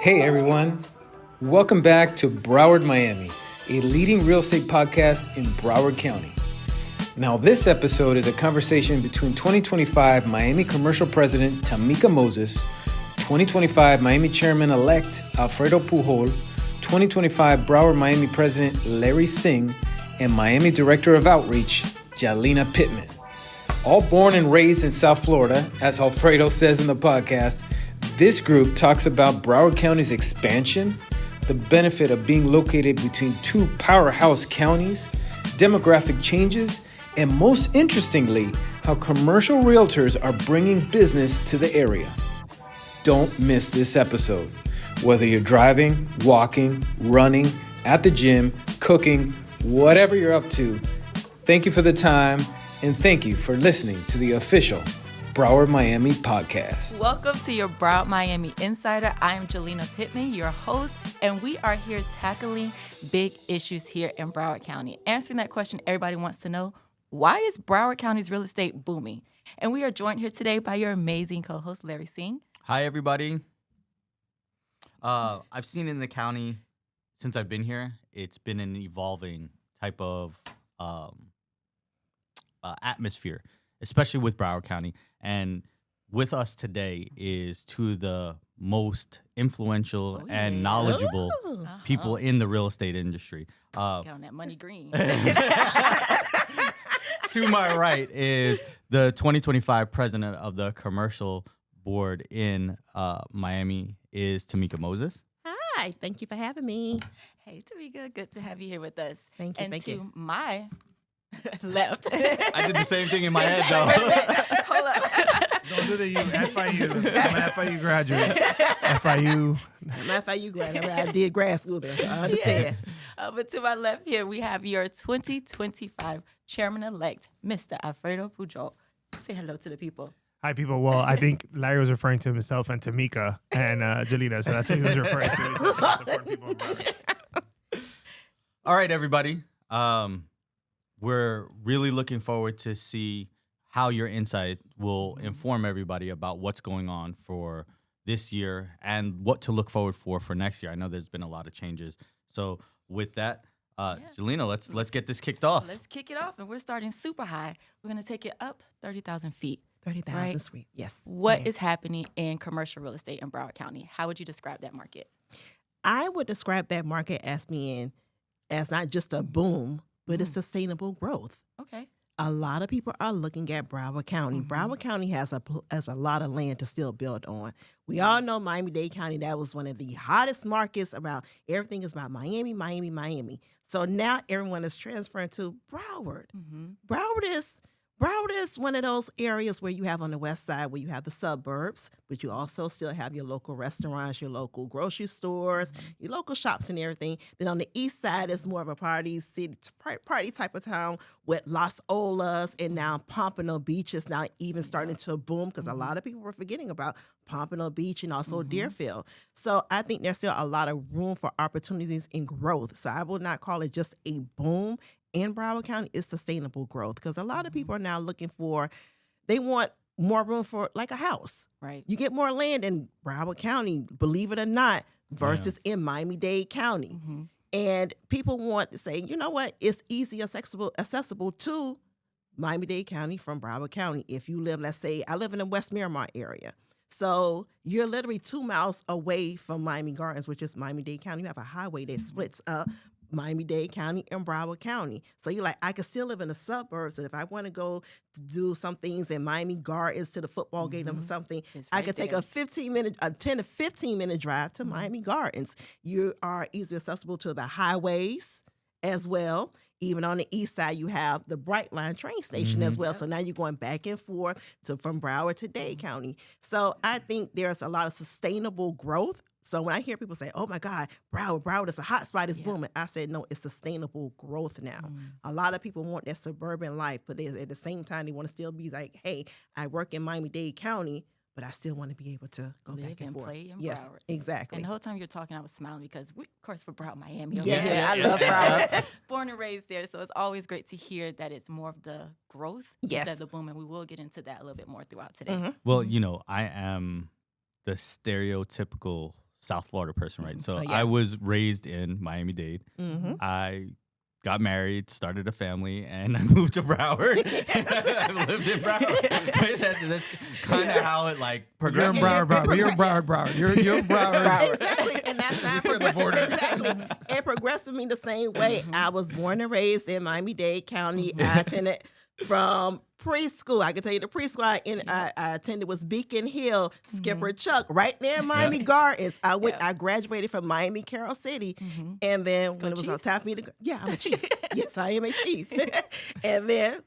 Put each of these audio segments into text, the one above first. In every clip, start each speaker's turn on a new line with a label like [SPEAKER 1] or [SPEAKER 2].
[SPEAKER 1] Hey everyone, welcome back to Broward-Miami, a leading real estate podcast in Broward County. Now this episode is a conversation between 2025 Miami Commercial President Tamika Moses, 2025 Miami Chairman-elect Alfredo Pujol, 2025 Broward-Miami President Larry Singh, and Miami Director of Outreach Jalina Pittman. All born and raised in South Florida, as Alfredo says in the podcast, this group talks about Broward County's expansion, the benefit of being located between two powerhouse counties, demographic changes, and most interestingly, how commercial realtors are bringing business to the area. Don't miss this episode. Whether you're driving, walking, running, at the gym, cooking, whatever you're up to, thank you for the time and thank you for listening to the official Broward-Miami podcast.
[SPEAKER 2] Welcome to your Broward-Miami Insider. I am Jalina Pittman, your host, and we are here tackling big issues here in Broward County. Answering that question everybody wants to know, why is Broward County's real estate booming? And we are joined here today by your amazing co-host, Larry Singh.
[SPEAKER 3] Hi, everybody. I've seen in the county, since I've been here, it's been an evolving type of atmosphere, especially with Broward County. And with us today is two of the most influential and knowledgeable people in the real estate industry.
[SPEAKER 2] Get on that money green.
[SPEAKER 3] To my right is the 2025 president of the commercial board in Miami is Tamika Moses.
[SPEAKER 4] Hi, thank you for having me.
[SPEAKER 2] Hey, Tamika, good to have you here with us.
[SPEAKER 4] Thank you,
[SPEAKER 2] and
[SPEAKER 4] thank
[SPEAKER 2] to
[SPEAKER 4] you.
[SPEAKER 2] my left.
[SPEAKER 3] I did the same thing in my head, though.
[SPEAKER 2] Hold up.
[SPEAKER 5] Don't do the you. FIU. I'm an FIU graduate. FIU.
[SPEAKER 4] I'm an FIU grad. I did grad school there, so I understand.
[SPEAKER 2] Yes. But to my left here, we have your 2025 Chairman-elect, Mr. Alfredo Pujol. Say hello to the people.
[SPEAKER 5] Hi, people. Well, I think Larry was referring to himself and Tamika and Jalina, so that's who he was referring to. He said, support people in Broward.
[SPEAKER 3] All right, everybody. We're really looking forward to see how your insight will inform everybody about what's going on for this year and what to look forward for next year. I know there's been a lot of changes. So with that, Jalina, let's get this kicked off.
[SPEAKER 2] Let's kick it off, and we're starting super high. We're going to take it up 30,000 feet.
[SPEAKER 4] 30,000
[SPEAKER 2] Right.
[SPEAKER 4] sweet. Yes.
[SPEAKER 2] What is happening in commercial real estate in Broward County? How would you describe that market?
[SPEAKER 4] I would describe that market as being as not just a boom, but a sustainable growth.
[SPEAKER 2] Okay.
[SPEAKER 4] A lot of people are looking at Broward County. Broward County has a lot of land to still build on. We all know Miami-Dade County, that was one of the hottest markets about everything is about Miami, Miami, Miami. So now everyone is transferring to Broward. Broward is one of those areas where you have on the west side where you have the suburbs, but you also still have your local restaurants, your local grocery stores, your local shops and everything. Then on the east side is more of a party type of town with Las Olas and now Pompano Beach is now even starting to boom because a lot of people were forgetting about Pompano Beach and also Deerfield. So I think there's still a lot of room for opportunities and growth. So I would not call it just a boom. In Broward County is sustainable growth because a lot of people are now looking they want more room for like a house.
[SPEAKER 2] Right.
[SPEAKER 4] You get more land in Broward County, believe it or not, versus in Miami-Dade County. And people want to say, you know what, it's easy, accessible to Miami-Dade County from Broward County. If you live, let's say, I live in the West Miramar area. So you're literally 2 miles away from Miami Gardens, which is Miami-Dade County. You have a highway that splits up Miami-Dade County and Broward County. So you're like, I can still live in the suburbs, and if I want to go to do some things in Miami Gardens to the football game or something, I could take a 10 to 15 minute drive to Miami Gardens. You are easily accessible to the highways as well. Even on the east side, you have the Bright Line train station as well. So now you're going back and forth from Broward to Dade County. So I think there's a lot of sustainable growth. So when I hear people say, oh my God, Broward is a hot spot, it's booming. I said, no, it's sustainable growth now. A lot of people want that suburban life, but at the same time, they want to still be like, hey, I work in Miami-Dade County, but I still want to be able to go
[SPEAKER 2] Live
[SPEAKER 4] back and forth.
[SPEAKER 2] play in
[SPEAKER 4] Yes,
[SPEAKER 2] Broward.
[SPEAKER 4] exactly.
[SPEAKER 2] And the whole time you're talking, I was smiling because we, of course, we're Broward-Miami.
[SPEAKER 4] Yeah.
[SPEAKER 2] I love Broward. Born and raised there, so it's always great to hear that it's more of the growth instead of the boom, and we will get into that a little bit more throughout today.
[SPEAKER 3] Well, you know, I am the stereotypical South Florida person, right? So
[SPEAKER 4] Yeah.
[SPEAKER 3] I was raised in Miami-Dade.
[SPEAKER 4] Mm-hmm.
[SPEAKER 3] I got married, started a family, and I moved to Broward. I've lived in Broward. Right? That's kind of how it like
[SPEAKER 5] You're in
[SPEAKER 3] progressed.
[SPEAKER 5] Broward. You're in Broward. You're in Broward.
[SPEAKER 4] Exactly, and that's how
[SPEAKER 5] We're still on the border.
[SPEAKER 4] Exactly, it progressed for me the same way. I was born and raised in Miami-Dade County. I attended from preschool. I can tell you the preschool I attended was Beacon Hill, Skipper Chuck, right there in Miami Gardens. I graduated from Miami Carroll City, and then when it was time for me to go, I'm a chief. Yes, I am a chief. And then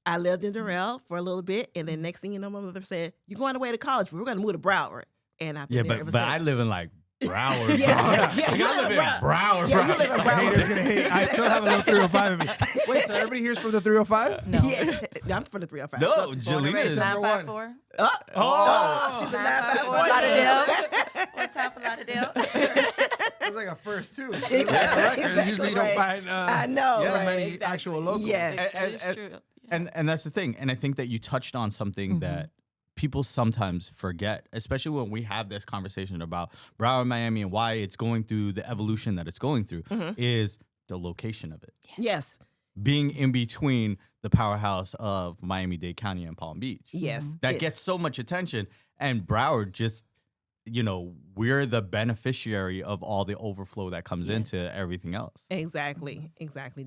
[SPEAKER 4] I lived in Durrell for a little bit, and then next thing you know, my mother said, "You're going away to college, but we're going to move to Broward." And I've been there ever
[SPEAKER 3] but
[SPEAKER 4] since.
[SPEAKER 3] I live in like Broward.
[SPEAKER 4] Yeah,
[SPEAKER 3] Like,
[SPEAKER 4] you
[SPEAKER 3] I live in
[SPEAKER 4] Broward.
[SPEAKER 3] Broward.
[SPEAKER 4] Yeah, you live in Broward.
[SPEAKER 5] Haters gonna hate. I still have a little 305 in me. Wait, so everybody here's from the 305?
[SPEAKER 2] No.
[SPEAKER 4] Yeah, I'm from the 305.
[SPEAKER 3] No,
[SPEAKER 4] So,
[SPEAKER 3] Jalina is.
[SPEAKER 2] 954.
[SPEAKER 4] she's a
[SPEAKER 2] 954
[SPEAKER 4] 954.
[SPEAKER 2] Lauderdale. One time for Lauderdale.
[SPEAKER 5] It's like a first too.
[SPEAKER 4] Exactly,
[SPEAKER 5] Usually you don't
[SPEAKER 4] right.
[SPEAKER 5] find
[SPEAKER 4] I know,
[SPEAKER 5] so
[SPEAKER 4] right.
[SPEAKER 5] many
[SPEAKER 2] Exactly.
[SPEAKER 5] actual locals.
[SPEAKER 4] Yes.
[SPEAKER 2] It's true.
[SPEAKER 3] And that's the thing. And I think that you touched on something that people sometimes forget, especially when we have this conversation about Broward, Miami, and why it's going through the evolution that it's going through, is the location of it.
[SPEAKER 4] Yes.
[SPEAKER 3] Being in between the powerhouse of Miami-Dade County and Palm Beach.
[SPEAKER 4] Yes.
[SPEAKER 3] That gets so much attention. And Broward just, we're the beneficiary of all the overflow that comes into everything else.
[SPEAKER 4] Exactly.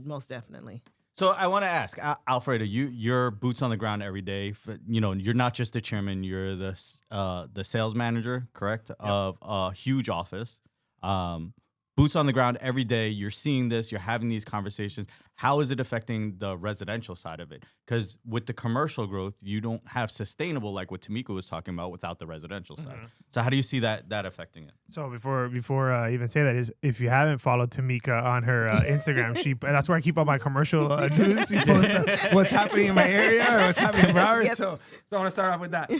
[SPEAKER 4] Most definitely.
[SPEAKER 3] So I want to ask, Alfredo, you're boots on the ground every day. You're not just the chairman; you're the sales manager, correct, of a huge office. Boots on the ground every day. You're seeing this. You're having these conversations. How is it affecting the residential side of it? Because with the commercial growth, you don't have sustainable like what Tamika was talking about without the residential side. So how do you see that affecting it?
[SPEAKER 5] So before I even say that is, if you haven't followed Tamika on her Instagram, that's where I keep all my commercial news. She posts what's happening in my area or what's happening in Broward.
[SPEAKER 4] Yes.
[SPEAKER 5] So I want to start off with that.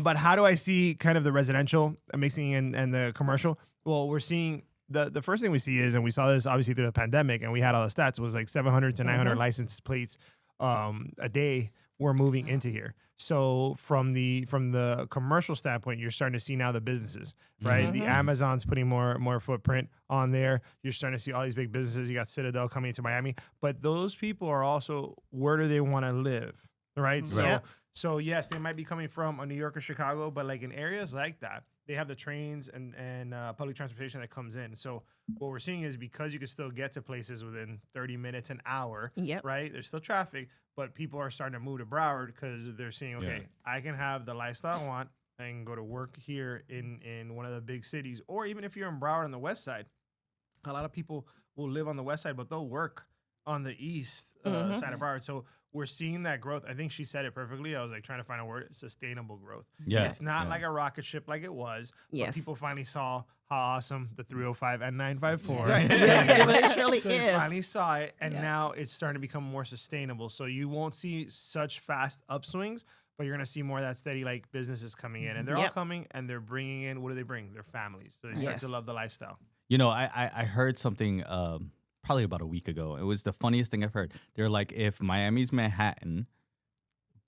[SPEAKER 5] But how do I see kind of the residential mixing and the commercial? Well, we're seeing the first thing we see is, and we saw this obviously through the pandemic, and we had all the stats, was like 700 to 900 license plates a day were moving into here. So from the commercial standpoint, you're starting to see now the businesses, right? The Amazon's putting more footprint on there. You're starting to see all these big businesses. You got Citadel coming into Miami, but those people are also, where do they want to live, right? So yes, they might be coming from a New York or Chicago, but like in areas like that, they have the trains and public transportation that comes in. So what we're seeing is, because you can still get to places within 30 minutes, an hour, right? There's still traffic, but people are starting to move to Broward because they're seeing, okay, I can have the lifestyle I want. I can go to work here in one of the big cities. Or even if you're in Broward on the west side, a lot of people will live on the west side, but they'll work on the east side of Broward. So we're seeing that growth. I think she said it perfectly. I was like trying to find a word: sustainable growth.
[SPEAKER 3] Yeah.
[SPEAKER 5] It's not like a rocket ship like it was.
[SPEAKER 4] Yes.
[SPEAKER 5] But people finally saw how awesome the 305 and 954.
[SPEAKER 4] Right. It truly
[SPEAKER 5] So they
[SPEAKER 4] is.
[SPEAKER 5] finally saw it, and now it's starting to become more sustainable. So you won't see such fast upswings, but you're going to see more of that steady, like, businesses coming in. And they're all coming, and they're bringing in, what do they bring? Their families. So they start to love the lifestyle.
[SPEAKER 3] I heard something probably about a week ago. It was the funniest thing I've heard. They're like, if Miami's Manhattan,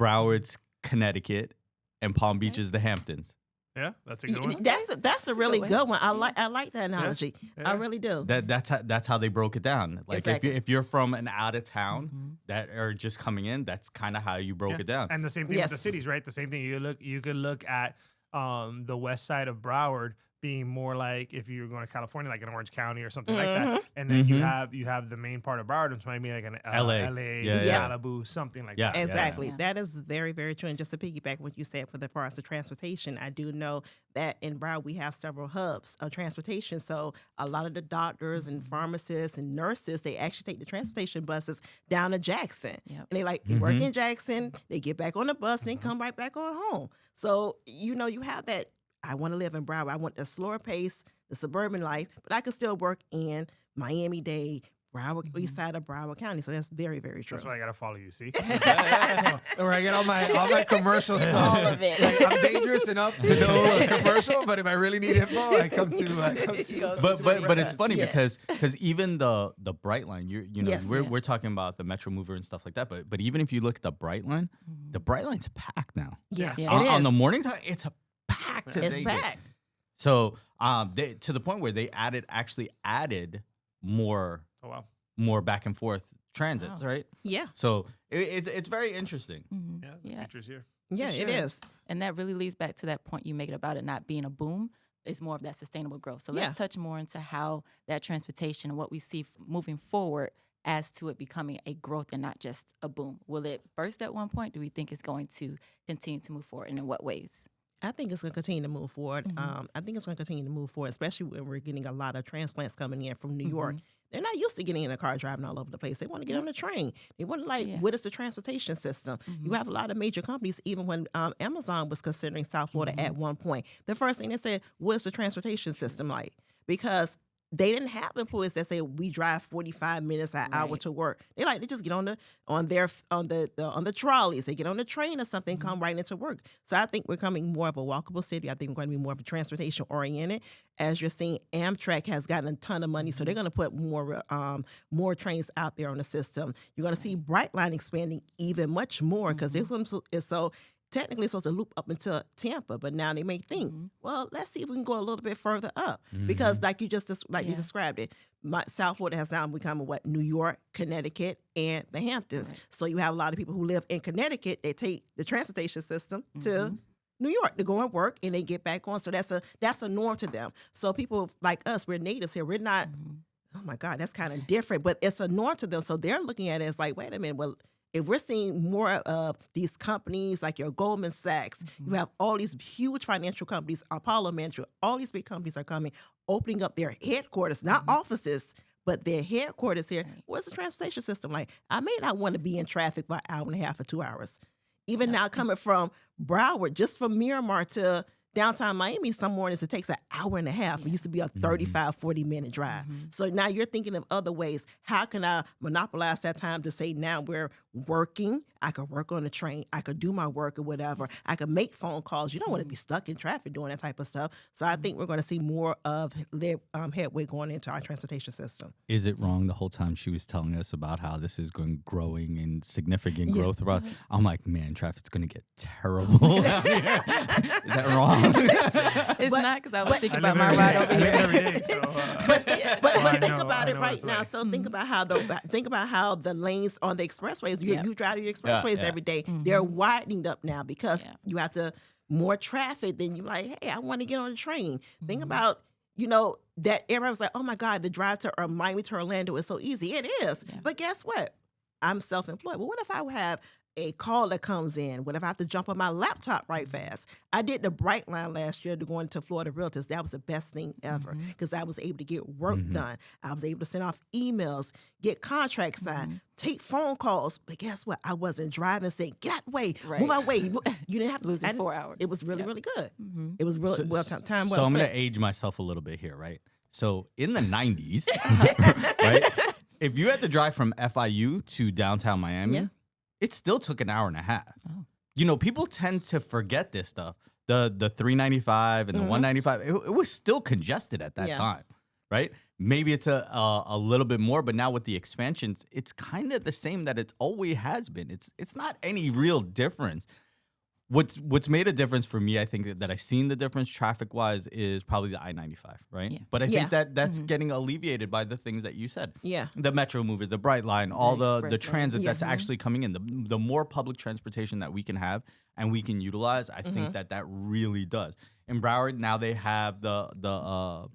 [SPEAKER 3] Broward's Connecticut, and Palm Beach is the Hamptons.
[SPEAKER 5] Yeah, that's a good one.
[SPEAKER 4] That's a really good one. I like that analogy.
[SPEAKER 5] Yeah.
[SPEAKER 4] I really do.
[SPEAKER 3] That's how they broke it down. Like
[SPEAKER 4] Exactly.
[SPEAKER 3] if you're from an out of town that are just coming in, that's kind of how you broke it down.
[SPEAKER 5] And the same thing with the cities, right? The same thing. You could look at the west side of Broward being more like, if you're going to California, like in Orange County or something like that, and then you have the main part of Broward, which might be like an LA, Malibu, something like that.
[SPEAKER 4] Exactly. That is very, very true. And just to piggyback what you said as far as the transportation, I do know that in Broward we have several hubs of transportation. So a lot of the doctors and pharmacists and nurses, they actually take the transportation buses down to Jackson. And they they work in Jackson, they get back on the bus, and they come right back on home. So, you have that. I want to live in Broward. I want the slower pace, the suburban life, but I can still work in Miami-Dade, Broward, east side of Broward County. So that's very, very true.
[SPEAKER 5] That's why I gotta follow you. See, so, where I get all my commercial stuff.
[SPEAKER 2] All of it.
[SPEAKER 5] Like, I'm dangerous enough to know a commercial, but if I really need info, I come to.
[SPEAKER 3] But it's funny because even the Bright Line, we're talking about the Metro Mover and stuff like that. But even if you look at the Bright Line, the Bright Line's packed now.
[SPEAKER 4] Yeah.
[SPEAKER 3] On the morning time, it's packed.
[SPEAKER 4] It's packed.
[SPEAKER 3] So To the point where they actually added more
[SPEAKER 5] Oh wow.
[SPEAKER 3] more back and forth transits,
[SPEAKER 2] Wow.
[SPEAKER 3] right?
[SPEAKER 4] Yeah.
[SPEAKER 3] So it's very interesting.
[SPEAKER 2] Mhm.
[SPEAKER 5] Yeah, the
[SPEAKER 2] Yeah.
[SPEAKER 5] future's here.
[SPEAKER 4] Yeah,
[SPEAKER 2] For
[SPEAKER 4] it
[SPEAKER 2] sure.
[SPEAKER 4] is.
[SPEAKER 2] And that really leads back to that point you made about it not being a boom. It's more of that sustainable growth. So let's
[SPEAKER 4] Yeah.
[SPEAKER 2] touch more into how that transportation and what we see moving forward as to it becoming a growth and not just a boom. Will it burst at one point? Do we think it's going to continue to move forward, and in what ways?
[SPEAKER 4] I think it's going to continue to move forward.
[SPEAKER 2] Mhm.
[SPEAKER 4] I think it's going to continue to move forward, especially when we're getting a lot of transplants coming in from New York.
[SPEAKER 2] Mhm.
[SPEAKER 4] They're not used to getting in a car driving all over the place. They want to get on the train. They want to
[SPEAKER 2] Yeah.
[SPEAKER 4] what is the transportation system? You
[SPEAKER 2] Mhm.
[SPEAKER 4] have a lot of major companies, even when Amazon was considering South Florida
[SPEAKER 2] Mhm.
[SPEAKER 4] at one point. The first thing they said, what is the transportation system like? Because they didn't have employees that say we drive 45 minutes an hour
[SPEAKER 2] Right.
[SPEAKER 4] to work. They just get on the trolleys. They get on the train or something, come right into work. So I think we're becoming more of a walkable city. I think we're going to be more of a transportation oriented. As you're seeing, Amtrak has gotten a ton of money, so they're going to put more trains out there on the system. You're going to see Brightline expanding even much more because this one is so. Technically, it's supposed to loop up into Tampa, but now they may think, well, let's see if we can go a little bit further up because, like you
[SPEAKER 2] Yeah.
[SPEAKER 4] described it, South Florida has now become New York, Connecticut, and the Hamptons.
[SPEAKER 2] Right.
[SPEAKER 4] So you have a lot of people who live in Connecticut. They take the transportation system to New York to go and work, and they get back on. So that's a norm to them. So people like us, we're natives here. We're not. Oh my God, that's kind of different, but it's a norm to them. So they're looking at it as like, wait a minute, well, if we're seeing more of these companies like your Goldman Sachs, you have all these huge financial companies, Apollo Management, all these big companies are coming, opening up their headquarters, not offices, but their headquarters here. What's the transportation system like? I may not want to be in traffic for an hour and a half or 2 hours. Even now coming from Broward, just from Miramar to downtown Miami, some mornings it takes an hour and a half. It used to be a 35, 40-minute drive. So now you're thinking of other ways. How can I monopolize that time to say now we're working? I could work on the train. I could do my work or whatever. I could make phone calls. You don't want to be stuck in traffic doing that type of stuff. So I think we're going to see more of headway going into our transportation system.
[SPEAKER 3] Is it wrong the whole time she was telling us about how this is growing and significant growth? I'm like, man, traffic's going to get terrible. Is that wrong?
[SPEAKER 2] It's not because I was thinking about my ride over
[SPEAKER 5] I live
[SPEAKER 2] here.
[SPEAKER 5] every day, so
[SPEAKER 4] But
[SPEAKER 5] I
[SPEAKER 4] think
[SPEAKER 5] know-
[SPEAKER 4] about
[SPEAKER 5] I
[SPEAKER 4] it
[SPEAKER 5] know
[SPEAKER 4] right
[SPEAKER 5] what it's
[SPEAKER 4] now.
[SPEAKER 5] like.
[SPEAKER 4] So think about how the lanes on the expressways. You drive your expressways
[SPEAKER 3] yeah.
[SPEAKER 4] every day. They're widening up now because
[SPEAKER 2] Yeah.
[SPEAKER 4] you have to more traffic. Then you're like, hey, I want to get on the train. Think about that everybody was like, oh my God, the drive to Miami to Orlando is so easy. It is.
[SPEAKER 2] Yeah.
[SPEAKER 4] But guess what? I'm self-employed. Well, what if I have a call that comes in? What if I have to jump on my laptop right fast? I did the Brightline last year to go into Florida Realtors. That was the best thing ever because I was able to get work done. I was able to send off emails, get contracts signed, take phone calls. But guess what? I wasn't driving saying, get out the way,
[SPEAKER 2] Right.
[SPEAKER 4] move out the way. You didn't have to
[SPEAKER 2] Losing 4 hours.
[SPEAKER 4] It was really,
[SPEAKER 2] Yep.
[SPEAKER 4] really good. It was really time well
[SPEAKER 3] So I'm going
[SPEAKER 4] spent.
[SPEAKER 3] to age myself a little bit here, right? So in the 90s, right? If you had to drive from FIU to downtown Miami,
[SPEAKER 4] Yeah.
[SPEAKER 3] it still took an hour and a half.
[SPEAKER 2] Oh.
[SPEAKER 3] People tend to forget this stuff. The 395 and the 195, it was still congested at that
[SPEAKER 4] Yeah.
[SPEAKER 3] time, right? Maybe it's a little bit more, but now with the expansions, it's kind of the same that it always has been. It's not any real difference. What's made a difference for me, I think that I've seen the difference traffic-wise is probably the I-95, right?
[SPEAKER 2] Yeah.
[SPEAKER 3] But I
[SPEAKER 4] Yeah.
[SPEAKER 3] think that's getting alleviated by the things that you said.
[SPEAKER 4] Yeah.
[SPEAKER 3] The Metro Movers, the Brightline, all the
[SPEAKER 2] express
[SPEAKER 3] transit
[SPEAKER 4] lanes.
[SPEAKER 3] that's
[SPEAKER 4] Yes.
[SPEAKER 3] actually coming in. The more public transportation that we can have and we can utilize, I think that really does. In Broward, now they have the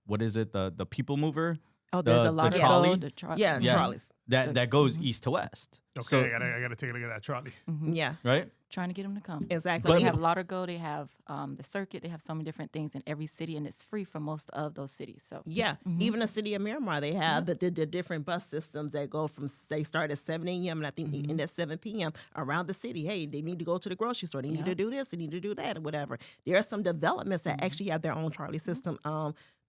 [SPEAKER 3] what is it? The People Mover?
[SPEAKER 2] Oh, there's
[SPEAKER 3] The-
[SPEAKER 2] a lot
[SPEAKER 3] the
[SPEAKER 2] of
[SPEAKER 3] trolley?
[SPEAKER 4] Yeah,
[SPEAKER 3] Yeah.
[SPEAKER 4] trolleys.
[SPEAKER 3] That goes east to west.
[SPEAKER 5] Okay,
[SPEAKER 3] So,
[SPEAKER 5] I gotta take a look at that trolley.
[SPEAKER 4] Yeah,
[SPEAKER 3] right?
[SPEAKER 2] Trying to get them to come.
[SPEAKER 4] exactly.
[SPEAKER 2] So they have Laudergo, they have the circuit, they have so many different things in every city, and it's free for most of those cities. So
[SPEAKER 4] Yeah, even the city of Miramar, they have the different bus systems that go from, they start at 7 a.m. and I think they end at 7 p.m. around the city. Hey, they need to go to the grocery store. They need to do this. They need to do that or whatever. There are some developments that actually have their own trolley system.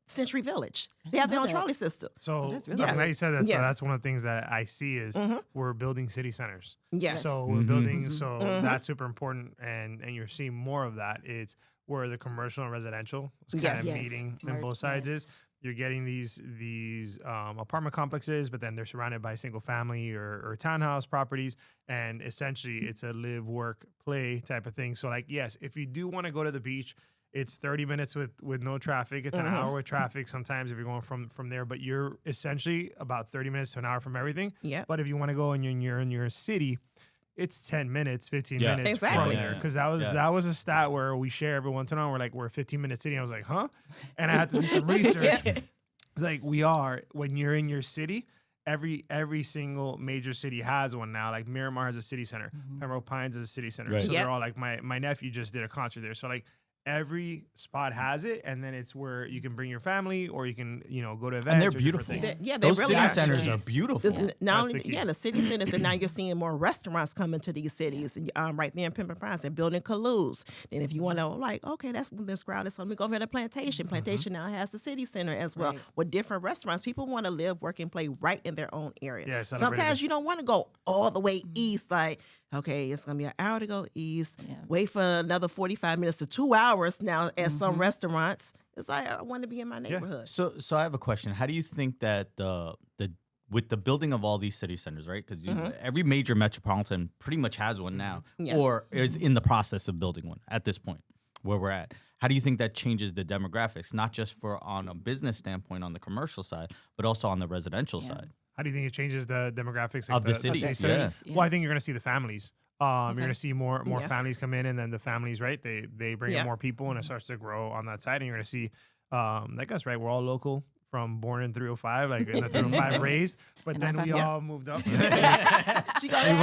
[SPEAKER 4] Century Village, they have their own
[SPEAKER 2] that.
[SPEAKER 4] trolley system.
[SPEAKER 5] So
[SPEAKER 2] that's really
[SPEAKER 5] I'm glad you said that. So
[SPEAKER 4] Yes.
[SPEAKER 5] that's one of the things that I see is we're building city centers.
[SPEAKER 4] Yes.
[SPEAKER 5] So we're building. So that's super important, and you're seeing more of that. It's where the commercial and residential is kind
[SPEAKER 4] Yes.
[SPEAKER 5] of
[SPEAKER 4] Yes.
[SPEAKER 5] meeting on
[SPEAKER 2] Merge,
[SPEAKER 5] both sides.
[SPEAKER 2] yes.
[SPEAKER 5] Is you're getting these apartment complexes, but then they're surrounded by single family or townhouse properties, and essentially it's a live, work, play type of thing. So like, yes, if you do want to go to the beach It's 30 minutes with no traffic. It's an hour with traffic sometimes if you're going from there. But you're essentially about 30 minutes to an hour from everything.
[SPEAKER 4] Yeah.
[SPEAKER 5] But if you want to go and you're in your city, it's 10 minutes, 15
[SPEAKER 3] Yeah.
[SPEAKER 5] minutes
[SPEAKER 4] Exactly.
[SPEAKER 5] from there. Because that was a stat where we share every once in a while. We're a 15-minute city. I was like, huh? And I had to do some research. It's like when you're in your city, every single major city has one now. Like Miramar has a city center. Pembroke Pines is a city center.
[SPEAKER 3] Right.
[SPEAKER 5] So they're all like, my nephew just did a concert there. So like every spot has it, and then it's where you can bring your family or you can go to events.
[SPEAKER 3] And they're
[SPEAKER 5] or different
[SPEAKER 3] beautiful.
[SPEAKER 5] things.
[SPEAKER 4] They
[SPEAKER 3] Those
[SPEAKER 4] really
[SPEAKER 3] city
[SPEAKER 4] are.
[SPEAKER 3] centers are beautiful.
[SPEAKER 4] Not
[SPEAKER 5] That's
[SPEAKER 4] only
[SPEAKER 5] the key.
[SPEAKER 4] the city centers, and now you're seeing more restaurants coming to these cities. Right there in Pittman Pines, they're building Caloos. Then if you want to, like, okay, that's this crowd. So let me go over to Plantation. Plantation now has the city center as well with different restaurants. People want to live, work, and play right in their own area.
[SPEAKER 5] Yeah,
[SPEAKER 4] sometimes you don't want to go all the way east. Like, okay, it's gonna be an hour to go east.
[SPEAKER 2] Yeah.
[SPEAKER 4] Wait for another 45 minutes to 2 hours now at some restaurants. It's like I want to be in my neighborhood.
[SPEAKER 3] So I have a question. How do you think that with the building of all these city centers, right? Because every major metropolitan pretty much has one now, or is in the process of building one at this point where we're at. How do you think that changes the demographics, not just for on a business standpoint on the commercial side, but also on the residential side?
[SPEAKER 5] How do you think it changes the demographics
[SPEAKER 3] Of the cities,
[SPEAKER 5] city centers?
[SPEAKER 2] yeah.
[SPEAKER 5] Well, I think you're going to see the families. You're going to see more
[SPEAKER 4] Yes.
[SPEAKER 5] families come in, and then the families, right? They bring in more people, and it starts to grow on that side. And you're going to see, like us, right? We're all local, from born in 305, like in the 305 raised, but then we all moved up.
[SPEAKER 4] She got
[SPEAKER 5] I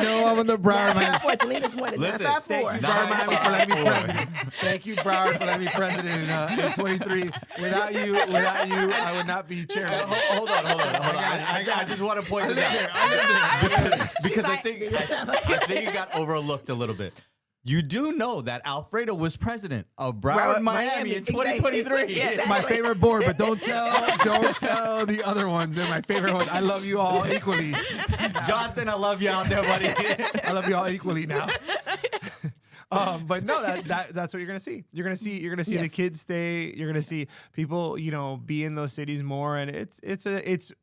[SPEAKER 5] know I'm in the Broward.
[SPEAKER 4] Jalina's more than
[SPEAKER 3] Listen,
[SPEAKER 4] 954.
[SPEAKER 5] Thank you, Broward-Miami, for letting me president. Thank you, Broward, for letting me president in 23. Without you, I would not be chairman.
[SPEAKER 3] Hold on. I just want to point it out because I think it got overlooked a little bit. You do know that Alfredo was president of Broward-Miami in 2023.
[SPEAKER 4] Exactly.
[SPEAKER 5] My favorite board, but don't tell the other ones. They're my favorite ones. I love you all equally.
[SPEAKER 3] Jonathan, I love you out there, buddy.
[SPEAKER 5] I love you all equally now. But no, that's what you're gonna see. You're gonna see the kids stay. You're gonna see people, be in those cities more, and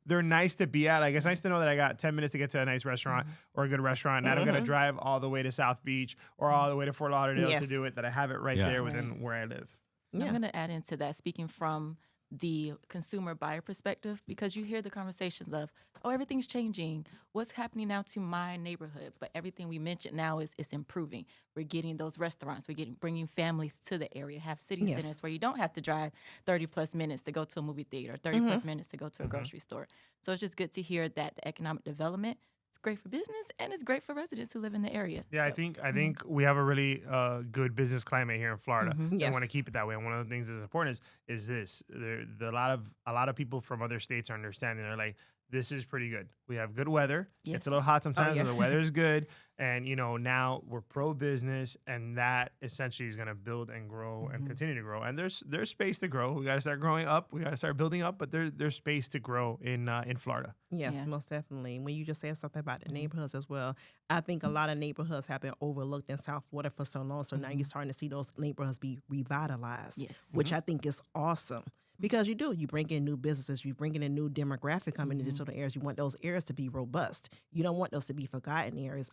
[SPEAKER 5] they're nice to be at. Like, it's nice to know that I got 10 minutes to get to a nice restaurant or a good restaurant, and I don't gotta drive all the way to South Beach or all the way to Fort Lauderdale to do it. That I have it right there within where I live.
[SPEAKER 2] And I'm going to add into that, speaking from the consumer buyer perspective, because you hear the conversations of, oh, everything's changing. What's happening now to my neighborhood? But everything we mentioned now is improving. We're getting those restaurants. We're bringing families to the area, have city centers where you don't have to drive 30 plus minutes to go to a movie theater, 30 plus minutes to go to a grocery store. So it's just good to hear that the economic development, it's great for business and it's great for residents who live in the area.
[SPEAKER 5] Yeah, I think we have a really good business climate here in Florida.
[SPEAKER 4] Yes.
[SPEAKER 5] I want to keep it that way. And one of the things that's important is this: a lot of people from other states are understanding. They're like, this is pretty good. We have good weather.
[SPEAKER 2] Yes.
[SPEAKER 5] It's a little hot sometimes,
[SPEAKER 4] yeah.
[SPEAKER 5] but the weather's good. And, now we're pro-business, and that essentially is going to build and grow and continue to grow. And there's space to grow. We got to start growing up. We got to start building up, but there's space to grow in Florida.
[SPEAKER 4] Yes, most definitely. When you just said something about the neighborhoods as well, I think a lot of neighborhoods have been overlooked in South Florida for so long. So now you're starting to see those neighborhoods be revitalized, which I think is awesome. Because you bring in new businesses, you bring in a new demographic coming into the areas. You want those areas to be robust. You don't want those to be forgotten areas.